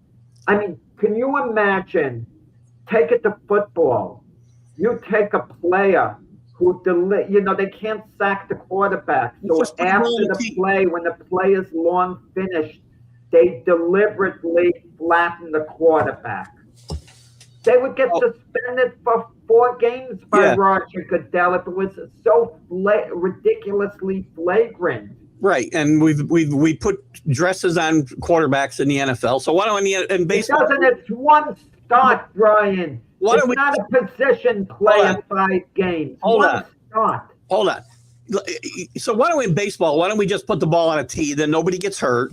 Speaker 2: I mean, can you imagine? Take it to football. You take a player who, they can't sack the quarterback. So after the play, when the play is long finished, they deliberately flatten the quarterback. They would get suspended for 4 games by Roger Goodell if it was so ridiculously flagrant.
Speaker 1: Right, and we put dresses on quarterbacks in the NFL. So why don't in baseball?
Speaker 2: It doesn't. It's 1 start, Brian. It's not a position play in 5 games.
Speaker 1: Hold on. So why don't we in baseball? Why don't we just put the ball on a tee? Then nobody gets hurt.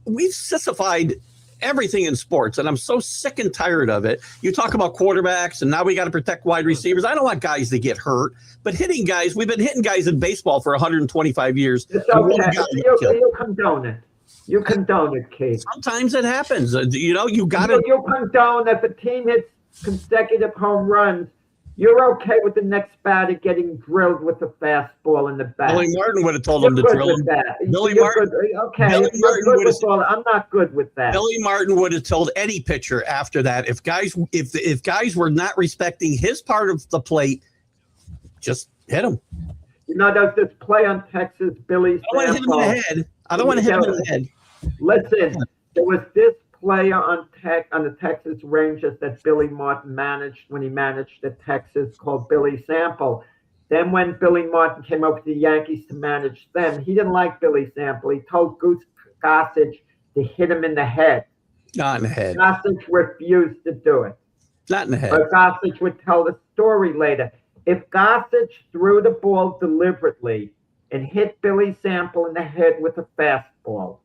Speaker 1: We've sissified everything in sports, and I'm so sick and tired of it. You talk about quarterbacks, and now we got to protect wide receivers. I don't want guys to get hurt, but hitting guys, we've been hitting guys in baseball for 125 years.
Speaker 2: It's okay. You condone it. You condone it, Keith.
Speaker 1: Sometimes it happens. You got to.
Speaker 2: You condone if a team hits consecutive home runs, You're okay with the next batter getting drilled with a fastball in the back.
Speaker 1: Billy Martin would have told
Speaker 2: You're
Speaker 1: him to
Speaker 2: good
Speaker 1: drill
Speaker 2: with
Speaker 1: him.
Speaker 2: that.
Speaker 1: Billy
Speaker 2: You're
Speaker 1: Martin.
Speaker 2: good. Okay,
Speaker 1: Billy
Speaker 2: if you're
Speaker 1: Martin
Speaker 2: good
Speaker 1: would
Speaker 2: with all, I'm not good with that.
Speaker 1: Billy Martin would have told any pitcher after that, if guys were not respecting his part of the plate, just hit him.
Speaker 2: You know, there's this play on Texas, Billy
Speaker 1: I don't want to hit him in the head. I don't want to hit him in the head.
Speaker 2: Listen, there was this player on the Texas Rangers that Billy Martin managed when he managed the Texas called Billy Sample. Then when Billy Martin came over to the Yankees to manage them, he didn't like Billy Sample. He told Goose Gossage to hit him in the head.
Speaker 1: Not in the head.
Speaker 2: Gossage refused to do it.
Speaker 1: Not in the head.
Speaker 2: But Gossage would tell the story later. If Gossage threw the ball deliberately and hit Billy Sample in the head with a fastball,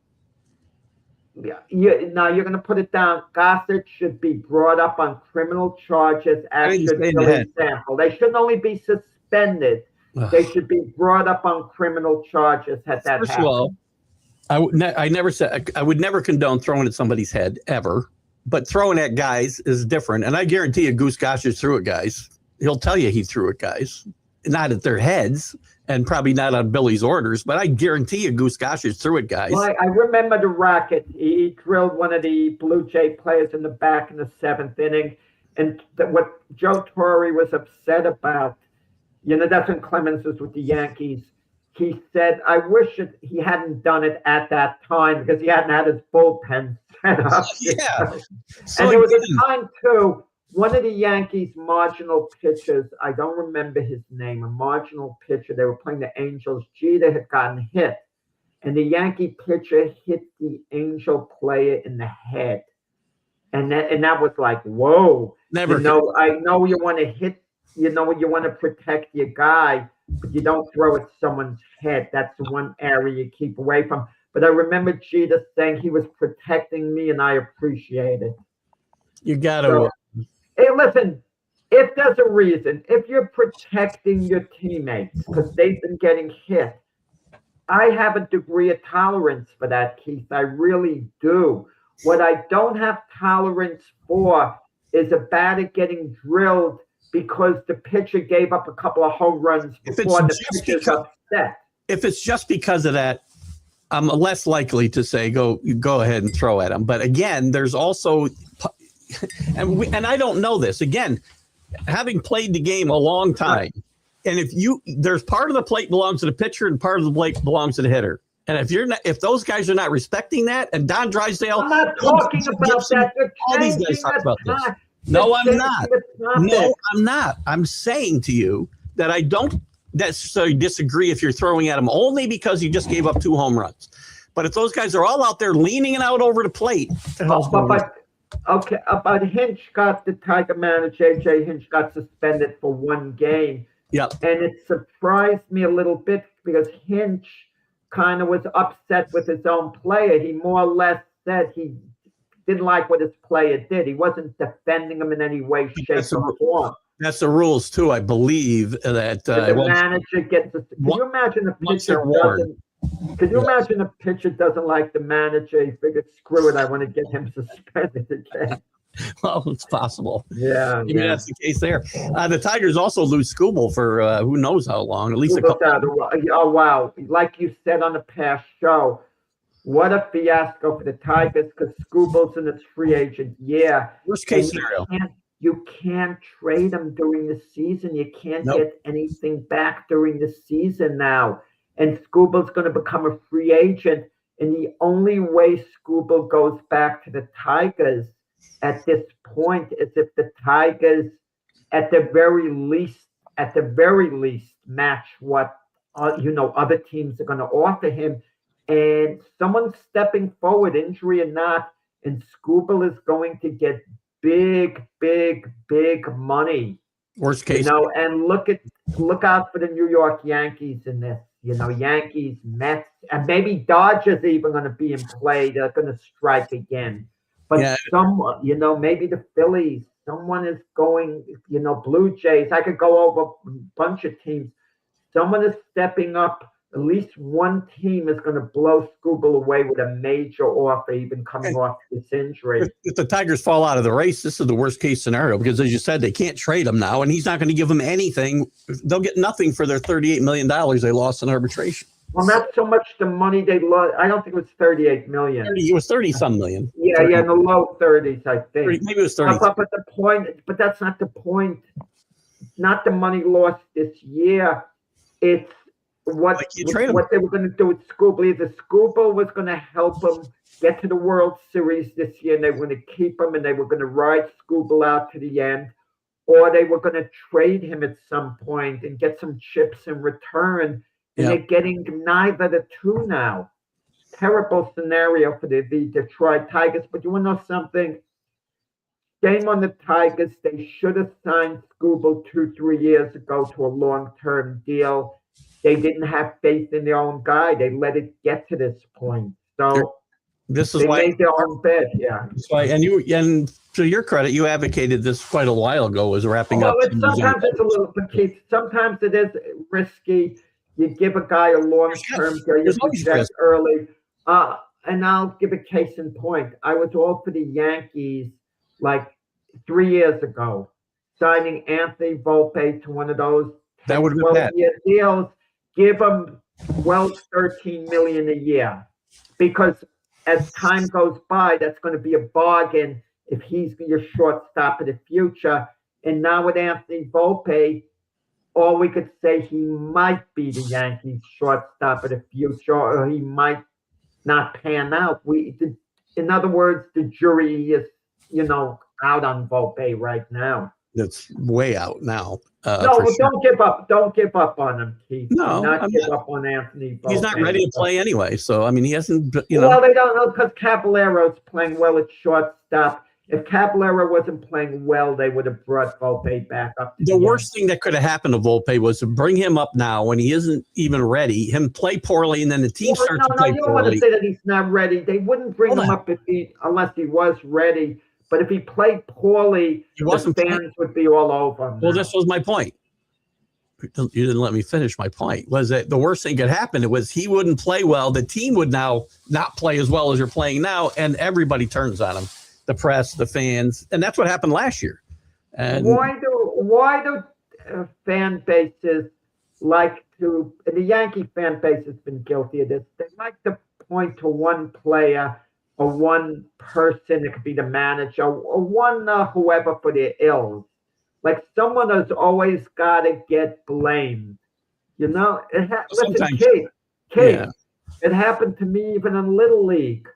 Speaker 2: now you're going to put it down. Gossage should be brought up on criminal charges as should Billy Sample. They shouldn't only be suspended. They should be brought up on criminal charges had that
Speaker 1: First
Speaker 2: happened.
Speaker 1: of all, I never said I would never condone throwing at somebody's head ever, but throwing at guys is different. And I guarantee you, Goose Gossage threw at guys. He'll tell you he threw at guys, not at their heads, and probably not on Billy's orders. But I guarantee you, Goose Gossage threw at guys.
Speaker 2: Well, I remember the racket. He drilled one of the Blue Jay players in the back in the 7th inning, and what Joe Torre was upset about, you know, that's when Clemens was with the Yankees. He said, I wish he hadn't done it at that time because he hadn't had his bullpen set up.
Speaker 1: Yeah.
Speaker 2: And there was a time, too, one of the Yankees' marginal pitchers, I don't remember his name, a marginal pitcher, they were playing the Angels. Jeter had gotten hit, and the Yankee pitcher hit the Angel player in the head. And that was like, whoa.
Speaker 1: Never.
Speaker 2: You know, I know you want to hit, you know, you want to protect your guy, but you don't throw at someone's head. That's the one area you keep away from. But I remember Jeter saying he was protecting me, and I appreciate it.
Speaker 1: You got to.
Speaker 2: So, hey, listen, if there's a reason, if you're protecting your teammates because they've been getting hit, I have a degree of tolerance for that, Keith. I really do. What I don't have tolerance for is a batter getting drilled because the pitcher gave up a couple of home runs before the pitcher's upset.
Speaker 1: If it's just because of that, I'm less likely to say go ahead and throw at him. But again, there's also, and I don't know this. Again, having played the game a long time, and there's part of the plate belongs to the pitcher and part of the plate belongs to the hitter. And if those guys are not respecting that, and Don Drysdale,
Speaker 2: I'm not talking about that.
Speaker 1: All these guys talk about this. No, I'm not. No, I'm not. I'm saying to you that I don't necessarily disagree if you're throwing at them only because you just gave up 2 home runs. But if those guys are all out there leaning it out over the plate,
Speaker 2: but Hinch got the Tiger manager, AJ Hinch got suspended for 1 game.
Speaker 1: Yep.
Speaker 2: And it surprised me a little bit because Hinch kind of was upset with his own player. He more or less said he didn't like what his player did. He wasn't defending him in any way, shape, or form.
Speaker 1: That's the rules too, I believe. That
Speaker 2: the manager gets. Can you imagine a pitcher doesn't? Can you imagine a pitcher doesn't like the manager? He figured, screw it, I want to get him suspended again.
Speaker 1: Well, it's possible.
Speaker 2: Yeah,
Speaker 1: maybe that's the case there. The Tigers also lose Skubal for who knows how long, at least a couple.
Speaker 2: Oh wow! Like you said on the past show, what a fiasco for the Tigers because Skubal's in its free agent. Yeah,
Speaker 1: worst case scenario.
Speaker 2: You can't trade him during the season. You can't get anything back during the season now. And Skubal's going to become a free agent. And the only way Skubal goes back to the Tigers at this point is if the Tigers, at the very least, match what other teams are going to offer him. And someone's stepping forward, injury or not, and Skubal is going to get big money.
Speaker 1: Worst case.
Speaker 2: And look out for the New York Yankees in this. Yankees, Mets, and maybe Dodgers even going to be in play. They're going to strike again. But someone, maybe the Phillies, someone is going, Blue Jays. I could go over a bunch of teams. Someone is stepping up at least one team is going to blow Scooble away with a major offer, even coming off this injury.
Speaker 1: If the Tigers fall out of the race, this is the worst case scenario because, as you said, they can't trade him now, and he's not going to give them anything. They'll get nothing for their $38 million they lost in arbitration.
Speaker 2: Well, not so much the money they lost. I don't think it was 38 million.
Speaker 1: It was 30-some million.
Speaker 2: Yeah,
Speaker 1: 30,
Speaker 2: in the low 30s, I think.
Speaker 1: 30, maybe it was 30.
Speaker 2: But the point, but that's not the point. Not the money lost this year. It's what they were going to do with Scooble. Either Scooble was going to help them get to the World Series this year, and they were going to keep him, and they were going to ride Scooble out to the end, or they were going to trade him at some point and get some chips in return. And they're getting neither the two now. Terrible scenario for the Detroit Tigers. But you want to know something? Shame on the Tigers. They should have signed Scooble 2-3 years ago to a long-term deal. They didn't have faith in their own guy. They let it get to this point. So
Speaker 1: this is
Speaker 2: they
Speaker 1: why
Speaker 2: made their own bed. Yeah.
Speaker 1: That's why, and to your credit, you advocated this quite a while ago as wrapping up.
Speaker 2: Sometimes it's a little bit, Keith. Sometimes it is risky. You give a guy a long-term deal. You project early. And I'll give a case in point. I was all for the Yankees like 3 years ago, signing Anthony Volpe to one of those 12-year deals. Give him 13 million a year, because as time goes by, that's going to be a bargain if he's your shortstop of the future. And now with Anthony Volpe, or we could say he might be the Yankees' shortstop of the future, or he might not pan out. In other words, the jury is, out on Volpe right now.
Speaker 1: That's way out now.
Speaker 2: No, don't give up. Don't give up on him, Keith.
Speaker 1: No,
Speaker 2: give up on Anthony Volpe.
Speaker 1: He's not ready to play anyway. So, I mean, he hasn't,
Speaker 2: Well, they don't know because Caballero's playing well at shortstop. If Caballero wasn't playing well, they would have brought Volpe back up.
Speaker 1: The worst thing that could have happened to Volpe was to bring him up now when he isn't even ready, him play poorly, and then the team starts to play poorly.
Speaker 2: You don't want to say that he's not ready. They wouldn't bring him up unless he was ready. But if he played poorly, the fans would be all over him.
Speaker 1: Well, this was my point. You didn't let me finish my point. Was that the worst thing could happen? It was he wouldn't play well. The team would now not play as well as you're playing now, and everybody turns on him. The press, the fans, and that's what happened last year. And
Speaker 2: why do fan bases like to? The Yankee fan base has been guilty of this. They like to point to one player or one person. It could be the manager or one whoever for their ills. Like someone has always got to get blamed. Listen, Kate, it happened to me even in Little League.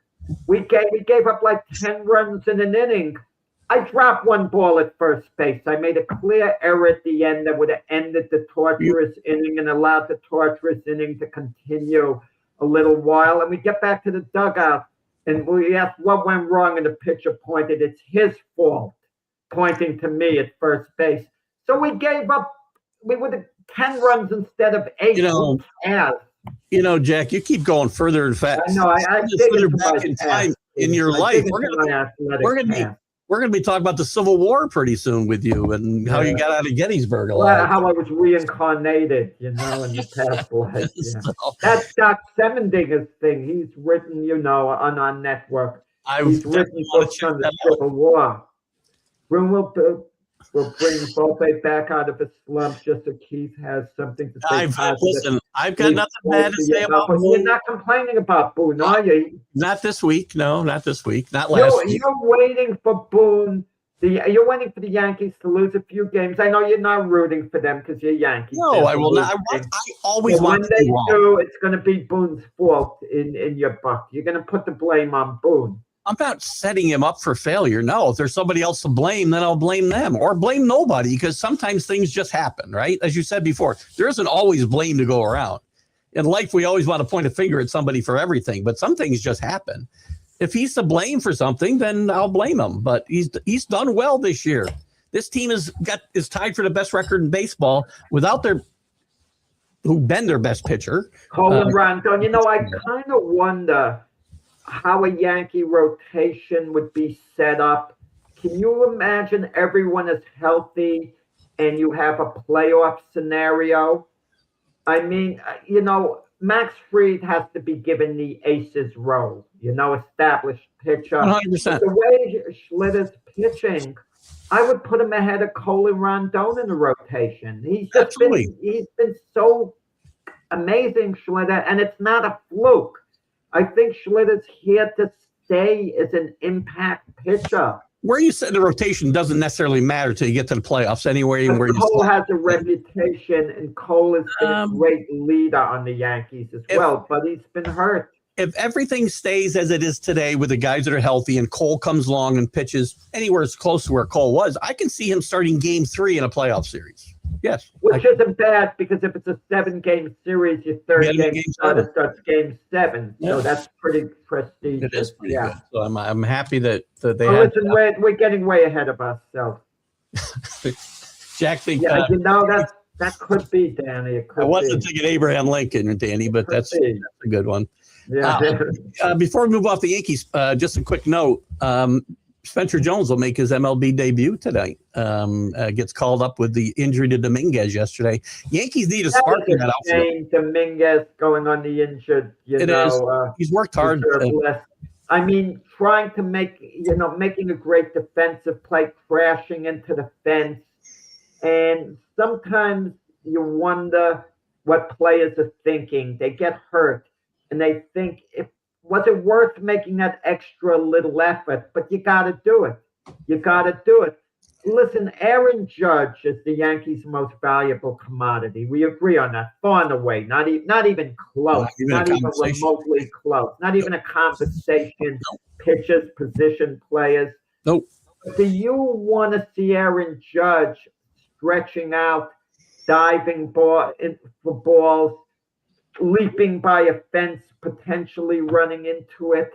Speaker 2: We gave up like 10 runs in an inning. I dropped one ball at first base. I made a clear error at the end that would have ended the torturous inning and allowed the torturous inning to continue a little while. And we get back to the dugout and we asked what went wrong, and the pitcher pointed. It's his fault, pointing to me at first base. So we gave up. We would have 10 runs instead of 8.
Speaker 1: Jack, you keep going further and fast.
Speaker 2: I know. I
Speaker 1: further back in time in your life. We're gonna be talking about the Civil War pretty soon with you and how you got out of Gettysburg alive.
Speaker 2: How I was reincarnated, in the past life. Yeah. That's Doc Semendinger's thing. He's written, on our network. He's written books on the Civil War. We'll bring Volpe back out of his slump just so Keith has something to say.
Speaker 1: Listen, I've got nothing bad to say about Boone.
Speaker 2: You're not complaining about Boone, are you?
Speaker 1: Not this week. No, not this week. Not last week.
Speaker 2: You're waiting for Boone. You're waiting for the Yankees to lose a few games. I know you're not rooting for them because you're Yankees.
Speaker 1: No, I will not. I always want to be wrong.
Speaker 2: When they do, it's going to be Boone's fault in your book. You're going to put the blame on Boone.
Speaker 1: I'm not setting him up for failure. No, if there's somebody else to blame, then I'll blame them or blame nobody, because sometimes things just happen, right? As you said before, there isn't always blame to go around. In life, we always want to point a finger at somebody for everything, but some things just happen. If he's to blame for something, then I'll blame him. But he's done well this year. This team is tied for the best record in baseball without who've been their best pitcher.
Speaker 2: Colin Rondon. I kind of wonder how a Yankee rotation would be set up. Can you imagine everyone is healthy and you have a playoff scenario? I mean, Max Fried has to be given the aces role, established pitcher.
Speaker 1: 100%.
Speaker 2: The way Schlitter's pitching, I would put him ahead of Cole and Rondon in the rotation. He's been so amazing, Schlitter, and it's not a fluke. I think Schlitter's here to stay as an impact pitcher.
Speaker 1: Where you sit in the rotation doesn't necessarily matter till you get to the playoffs anyway. Where
Speaker 2: Cole has a reputation, and Cole has been a great leader on the Yankees as well, but he's been hurt.
Speaker 1: If everything stays as it is today with the guys that are healthy and Cole comes along and pitches anywhere as close to where Cole was, I can see him starting game 3 in a playoff series. Yes.
Speaker 2: Which isn't bad, because if it's a 7-game series, your third game starts game 7. Yeah. So that's pretty prestigious.
Speaker 1: It is pretty good. So I'm happy that they
Speaker 2: listen, we're getting way ahead of ourselves.
Speaker 1: Jack,
Speaker 2: that could be, Danny. I
Speaker 1: wasn't thinking Abraham Lincoln, Danny, but that's a good one.
Speaker 2: Yeah.
Speaker 1: Before we move off the Yankees, just a quick note. Spencer Jones will make his MLB debut tonight. Gets called up with the injury to Dominguez yesterday. Yankees need a spark in that outfield.
Speaker 2: Dominguez going on the injured,
Speaker 1: he's worked hard.
Speaker 2: I mean, trying to making a great defensive play, crashing into the fence. And sometimes you wonder what players are thinking. They get hurt and they think, was it worth making that extra little effort? But you got to do it. Listen, Aaron Judge is the Yankees' most valuable commodity. We agree on that. Far and away. Not even close. Not even remotely close. Not even a conversation. Pitchers, position players.
Speaker 1: Nope.
Speaker 2: Do you want to see Aaron Judge stretching out, diving for balls, leaping by a fence, potentially running into it?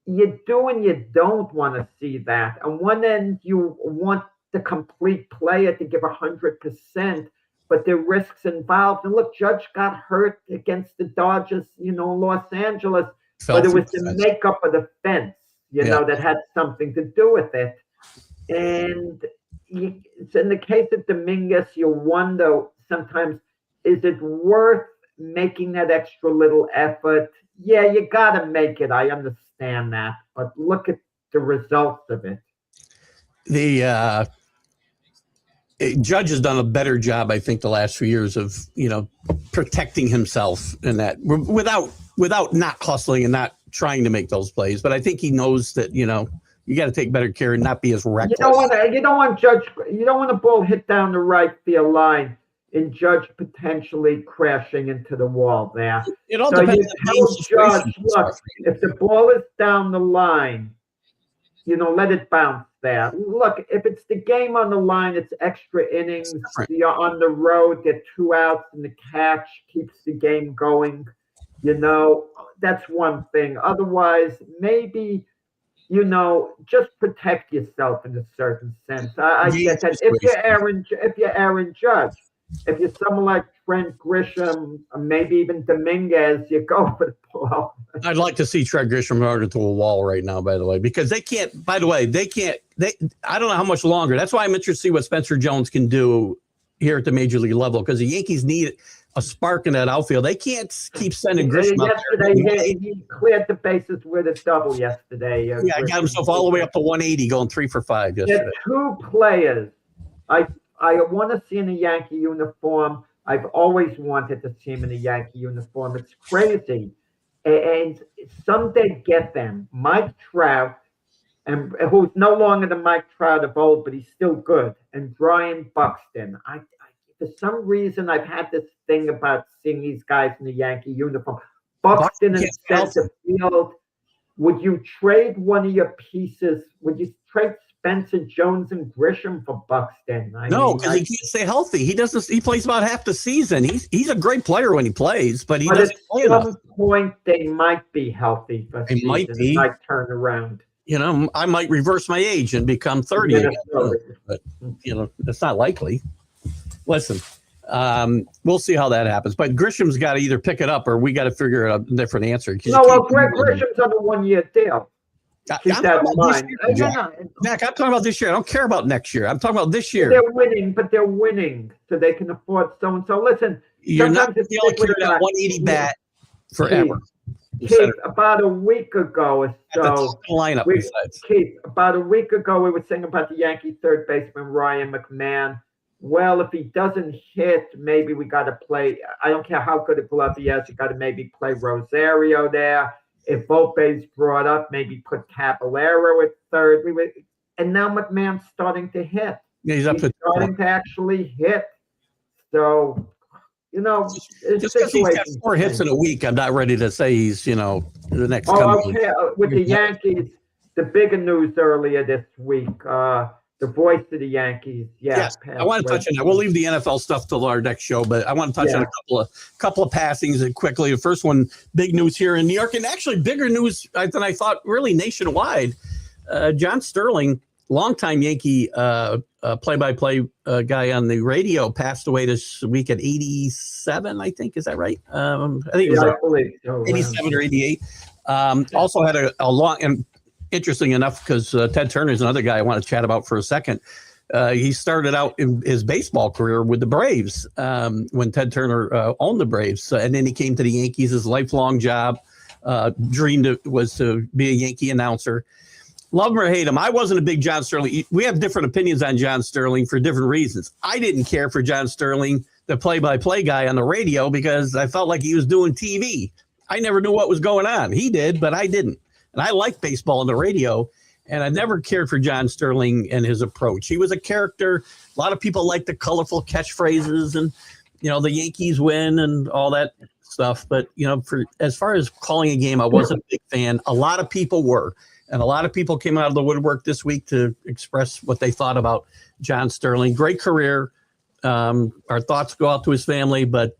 Speaker 2: You do and you don't want to see that. On one end, you want the complete player to give 100%, but there are risks involved. And look, Judge got hurt against the Dodgers, Los Angeles, but it was the makeup of the fence, that had something to do with it. And in the case of Dominguez, you wonder sometimes, is it worth making that extra little effort? Yeah, you got to make it. I understand that. But look at the results of it.
Speaker 1: The Judge has done a better job, I think, the last few years of, protecting himself in that without not hustling and not trying to make those plays. But I think he knows that, you got to take better care and not be as reckless.
Speaker 2: You don't want a ball hit down the right field line and Judge potentially crashing into the wall there.
Speaker 1: It all depends on
Speaker 2: Judge, look, if the ball is down the line, let it bounce there. Look, if it's the game on the line, it's extra innings. You're on the road, get 2 outs, and the catch keeps the game going. That's one thing. Otherwise, maybe, just protect yourself in a certain sense. I get that. If you're Aaron Judge, if you're someone like Trent Grisham, or maybe even Dominguez, you go for the ball.
Speaker 1: I'd like to see Trent Grisham run into a wall right now, by the way, because I don't know how much longer. That's why I'm interested to see what Spencer Jones can do here at the major league level, because the Yankees need a spark in that outfield. They can't keep sending Grisham out there.
Speaker 2: He cleared the bases with a double yesterday.
Speaker 1: Yeah, got himself all the way up to 180, going 3 for 5 yesterday.
Speaker 2: There are 2 players I want to see in a Yankee uniform. I've always wanted to see him in a Yankee uniform. It's crazy. And someday get them. Mike Trout, and who's no longer the Mike Trout of old, but he's still good. And Brian Buxton. For some reason, I've had this thing about seeing these guys in the Yankee uniform. Buxton in center field. Would you trade one of your pieces? Would you trade Spencer Jones and Grisham for Buxton?
Speaker 1: No, because he can't stay healthy. He doesn't. He plays about half the season. He's a great player when he plays, but he doesn't play enough.
Speaker 2: At some point, they might be healthy for
Speaker 1: season. Might be.
Speaker 2: Might turn around.
Speaker 1: I might reverse my age and become 30 again. But it's not likely. Listen, we'll see how that happens. But Grisham's got to either pick it up or we got to figure out a different answer.
Speaker 2: Grisham's on a 1-year deal.
Speaker 1: Mac, I'm talking about this year. I don't care about next year. I'm talking about this year.
Speaker 2: They're winning, so they can afford so and so. Listen,
Speaker 1: you're not going to be able to carry that 180 bat forever.
Speaker 2: Keith, about a week ago or so,
Speaker 1: lineup
Speaker 2: Keith, about a week ago, we were saying about the Yankee third baseman Ryan McMahon. Well, if he doesn't hit, maybe we got to play. I don't care how good a glove he has. You got to maybe play Rosario there. If Volpe's brought up, maybe put Caballero at third. And now McMahon's starting to hit.
Speaker 1: Yeah, he's
Speaker 2: starting to actually hit. So,
Speaker 1: just because he's got 4 hits in a week, I'm not ready to say he's, the next.
Speaker 2: Okay. With the Yankees, the bigger news earlier this week, the voice of the Yankees.
Speaker 1: Yes, I want to touch on that. We'll leave the NFL stuff till our next show, but I want to touch on a couple of passings and quickly. The first one, big news here in New York, and actually bigger news than I thought, really nationwide. John Sterling, longtime Yankee play-by-play guy on the radio, passed away this week at 87, I think. Is that right? I think it was 87 or 88. Also had a long, and interesting enough, because Ted Turner is another guy I want to chat about for a second. He started out in his baseball career with the Braves when Ted Turner owned the Braves. And then he came to the Yankees. His lifelong job, dreamed was to be a Yankee announcer. Love him or hate him, I wasn't a big John Sterling. We have different opinions on John Sterling for different reasons. I didn't care for John Sterling, the play-by-play guy on the radio, because I felt like he was doing TV. I never knew what was going on. He did, but I didn't. And I like baseball on the radio, and I never cared for John Sterling and his approach. He was a character. A lot of people like the colorful catchphrases and, the Yankees win and all that stuff. But, for as far as calling a game, I wasn't a big fan. A lot of people were. And a lot of people came out of the woodwork this week to express what they thought about John Sterling. Great career. Our thoughts go out to his family. But,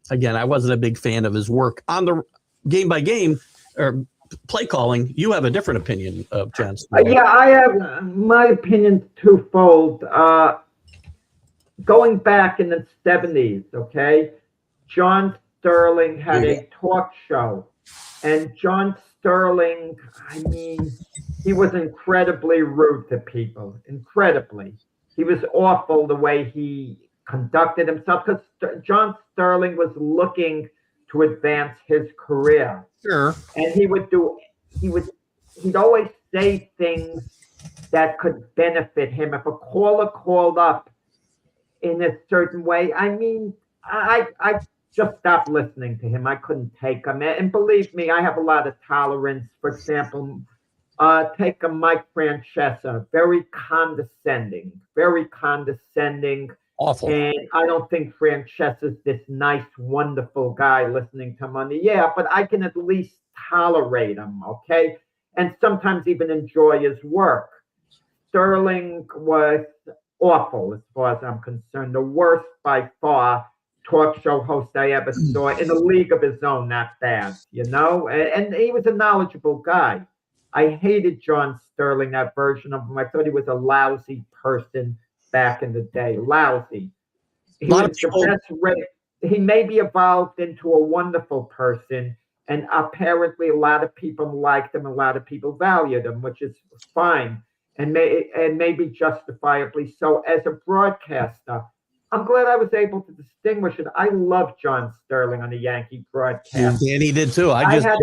Speaker 1: again, I wasn't a big fan of his work on the game by game or play calling. You have a different opinion of John Sterling.
Speaker 2: Yeah, I have my opinion twofold. Going back in the 70s, okay, John Sterling had a talk show, and John Sterling, he was incredibly rude to people. Incredibly. He was awful the way he conducted himself, because John Sterling was looking to advance his career.
Speaker 1: Sure.
Speaker 2: And he'd always say things that could benefit him. If a caller called up in a certain way, I just stopped listening to him. I couldn't take him. And believe me, I have a lot of tolerance. For example, take a Mike Francesa, very condescending.
Speaker 1: Awful.
Speaker 2: And I don't think Francesa's this nice, wonderful guy listening to him on the air, but I can at least tolerate him, okay? And sometimes even enjoy his work. Sterling was awful as far as I'm concerned. The worst by far talk show host I ever saw in a league of his own, not bad, And he was a knowledgeable guy. I hated John Sterling, that version of him. I thought he was a lousy person back in the day. Lousy. He maybe evolved into a wonderful person, and apparently a lot of people liked him, a lot of people valued him, which is fine, and maybe justifiably so. As a broadcaster, I'm glad I was able to distinguish it. I love John Sterling on the Yankee broadcast.
Speaker 1: And he did too.
Speaker 2: I had a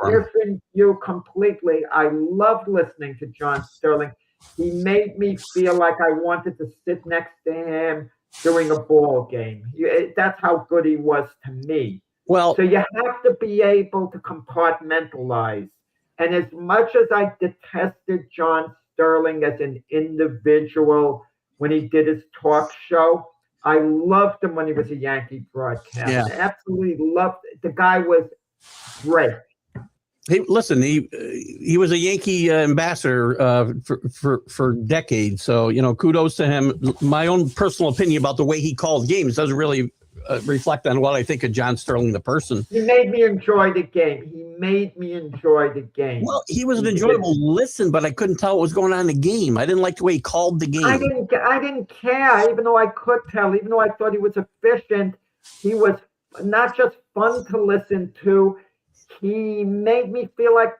Speaker 2: different view completely. I loved listening to John Sterling. He made me feel like I wanted to sit next to him during a ball game. That's how good he was to me.
Speaker 1: Well,
Speaker 2: so you have to be able to compartmentalize. And as much as I detested John Sterling as an individual when he did his talk show, I loved him when he was a Yankee broadcaster.
Speaker 1: Yeah.
Speaker 2: Absolutely loved it. The guy was great.
Speaker 1: He was a Yankee ambassador for decades. So, kudos to him. My own personal opinion about the way he called games doesn't really reflect on what I think of John Sterling, the person.
Speaker 2: He made me enjoy the game.
Speaker 1: Well, he was an enjoyable listen, but I couldn't tell what was going on in the game. I didn't like the way he called the game.
Speaker 2: I didn't care, even though I could tell, even though I thought he was efficient. He was not just fun to listen to. He made me feel like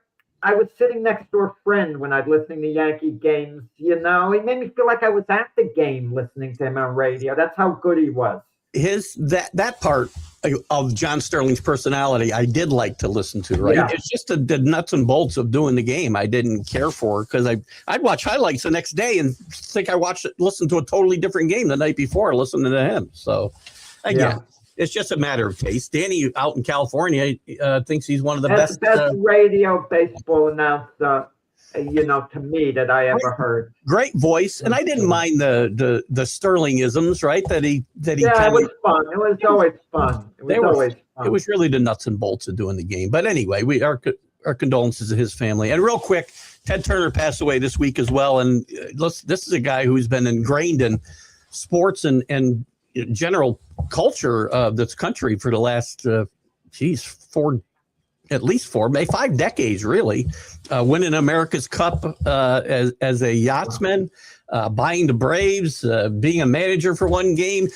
Speaker 2: I was sitting next to a friend when I'd listening to Yankee games. He made me feel like I was at the game listening to him on radio. That's how good he was.
Speaker 1: That part of John Sterling's personality, I did like to listen to, right?
Speaker 2: Yeah.
Speaker 1: It's just the nuts and bolts of doing the game I didn't care for, because I'd watch highlights the next day and think I listened to a totally different game the night before listening to him. So again, it's just a matter of taste. Danny out in California thinks he's one of the best
Speaker 2: radio baseball announcer, to me, that I ever heard.
Speaker 1: Great voice, and I didn't mind the Sterlingisms, right? That he
Speaker 2: it was fun. It was always fun.
Speaker 1: It was really the nuts and bolts of doing the game. But anyway, our condolences to his family. And real quick, Ted Turner passed away this week as well. And this is a guy who's been ingrained in sports and general culture of this country for the last at least 5 decades, really. Winning America's Cup as a yachtsman, buying the Braves, being a manager for one game,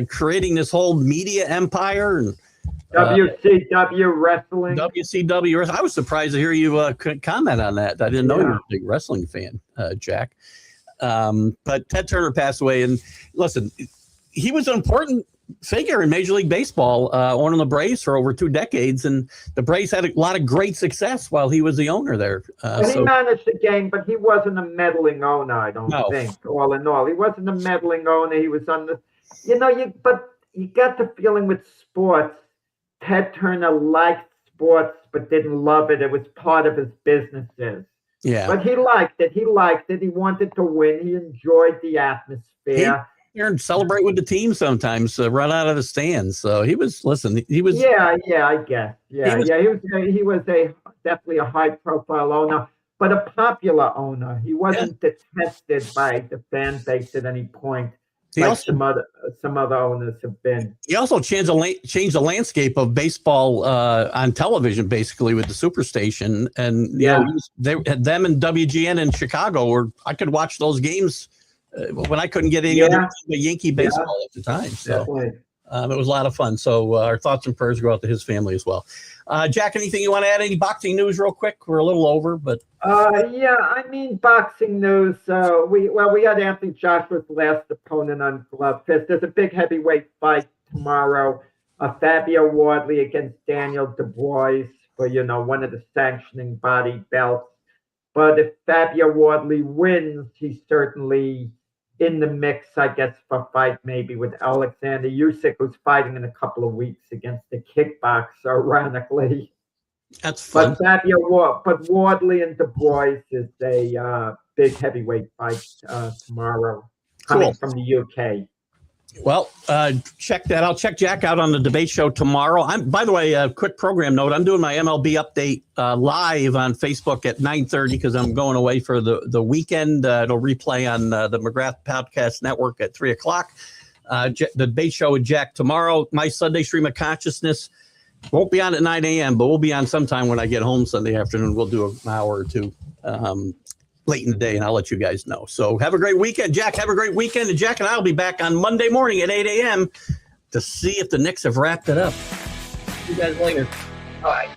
Speaker 1: creating this whole media empire. And
Speaker 2: WCW wrestling.
Speaker 1: WCW wrestling. I was surprised to hear you comment on that. I didn't know you were a big wrestling fan, Jack. But Ted Turner passed away. And listen, he was an important figure in Major League Baseball, owning the Braves for over 2 decades, and the Braves had a lot of great success while he was the owner there.
Speaker 2: He managed the game, but he wasn't a meddling owner, I don't think. All in all, he wasn't a meddling owner. He was on the, but you got the feeling with sports, Ted Turner liked sports but didn't love it. It was part of his businesses.
Speaker 1: Yeah,
Speaker 2: but he liked it. He wanted to win. He enjoyed the atmosphere.
Speaker 1: And celebrate with the team sometimes, run out of the stands. So he was I guess. He was
Speaker 2: definitely a high profile owner, but a popular owner. He wasn't detested by the fan base at any point. Some other owners have been. He also changed
Speaker 1: the landscape of baseball on television, basically, with the Superstation. And they had them and WGN in Chicago, where I could watch those games when I couldn't get any other Yankee baseball at the time. So it was a lot of fun. So our thoughts and prayers go out to his family as well. Jack, anything you want to add? Any boxing news real quick? We're a little over, but.
Speaker 2: Boxing news. We had Anthony Joshua's last opponent on Glove Fist. There's a big heavyweight fight tomorrow. Fabio Wardley against Daniel Dubois for, one of the sanctioning body belts. But if Fabio Wardley wins, he's certainly in the mix, I guess, for a fight maybe with Alexander Usyk, who's fighting in a couple of weeks against the kickboxer, ironically.
Speaker 1: That's fun.
Speaker 2: But Wardley and Dubois is a big heavyweight fight tomorrow, coming from the UK.
Speaker 1: Well, check that out. Check Jack out on the debate show tomorrow. By the way, a quick program note. I'm doing my MLB update live on Facebook at 9:30 because I'm going away for the weekend. It'll replay on the McGrath Podcast Network at 3 o'clock. The debate show with Jack tomorrow. My Sunday Stream of Consciousness won't be on at 9 a.m., but we'll be on sometime when I get home Sunday afternoon. We'll do an hour or two late in the day, and I'll let you guys know. So have a great weekend. Jack, have a great weekend. And Jack and I will be back on Monday morning at 8 a.m. to see if the Knicks have wrapped it up. See you guys later. Bye.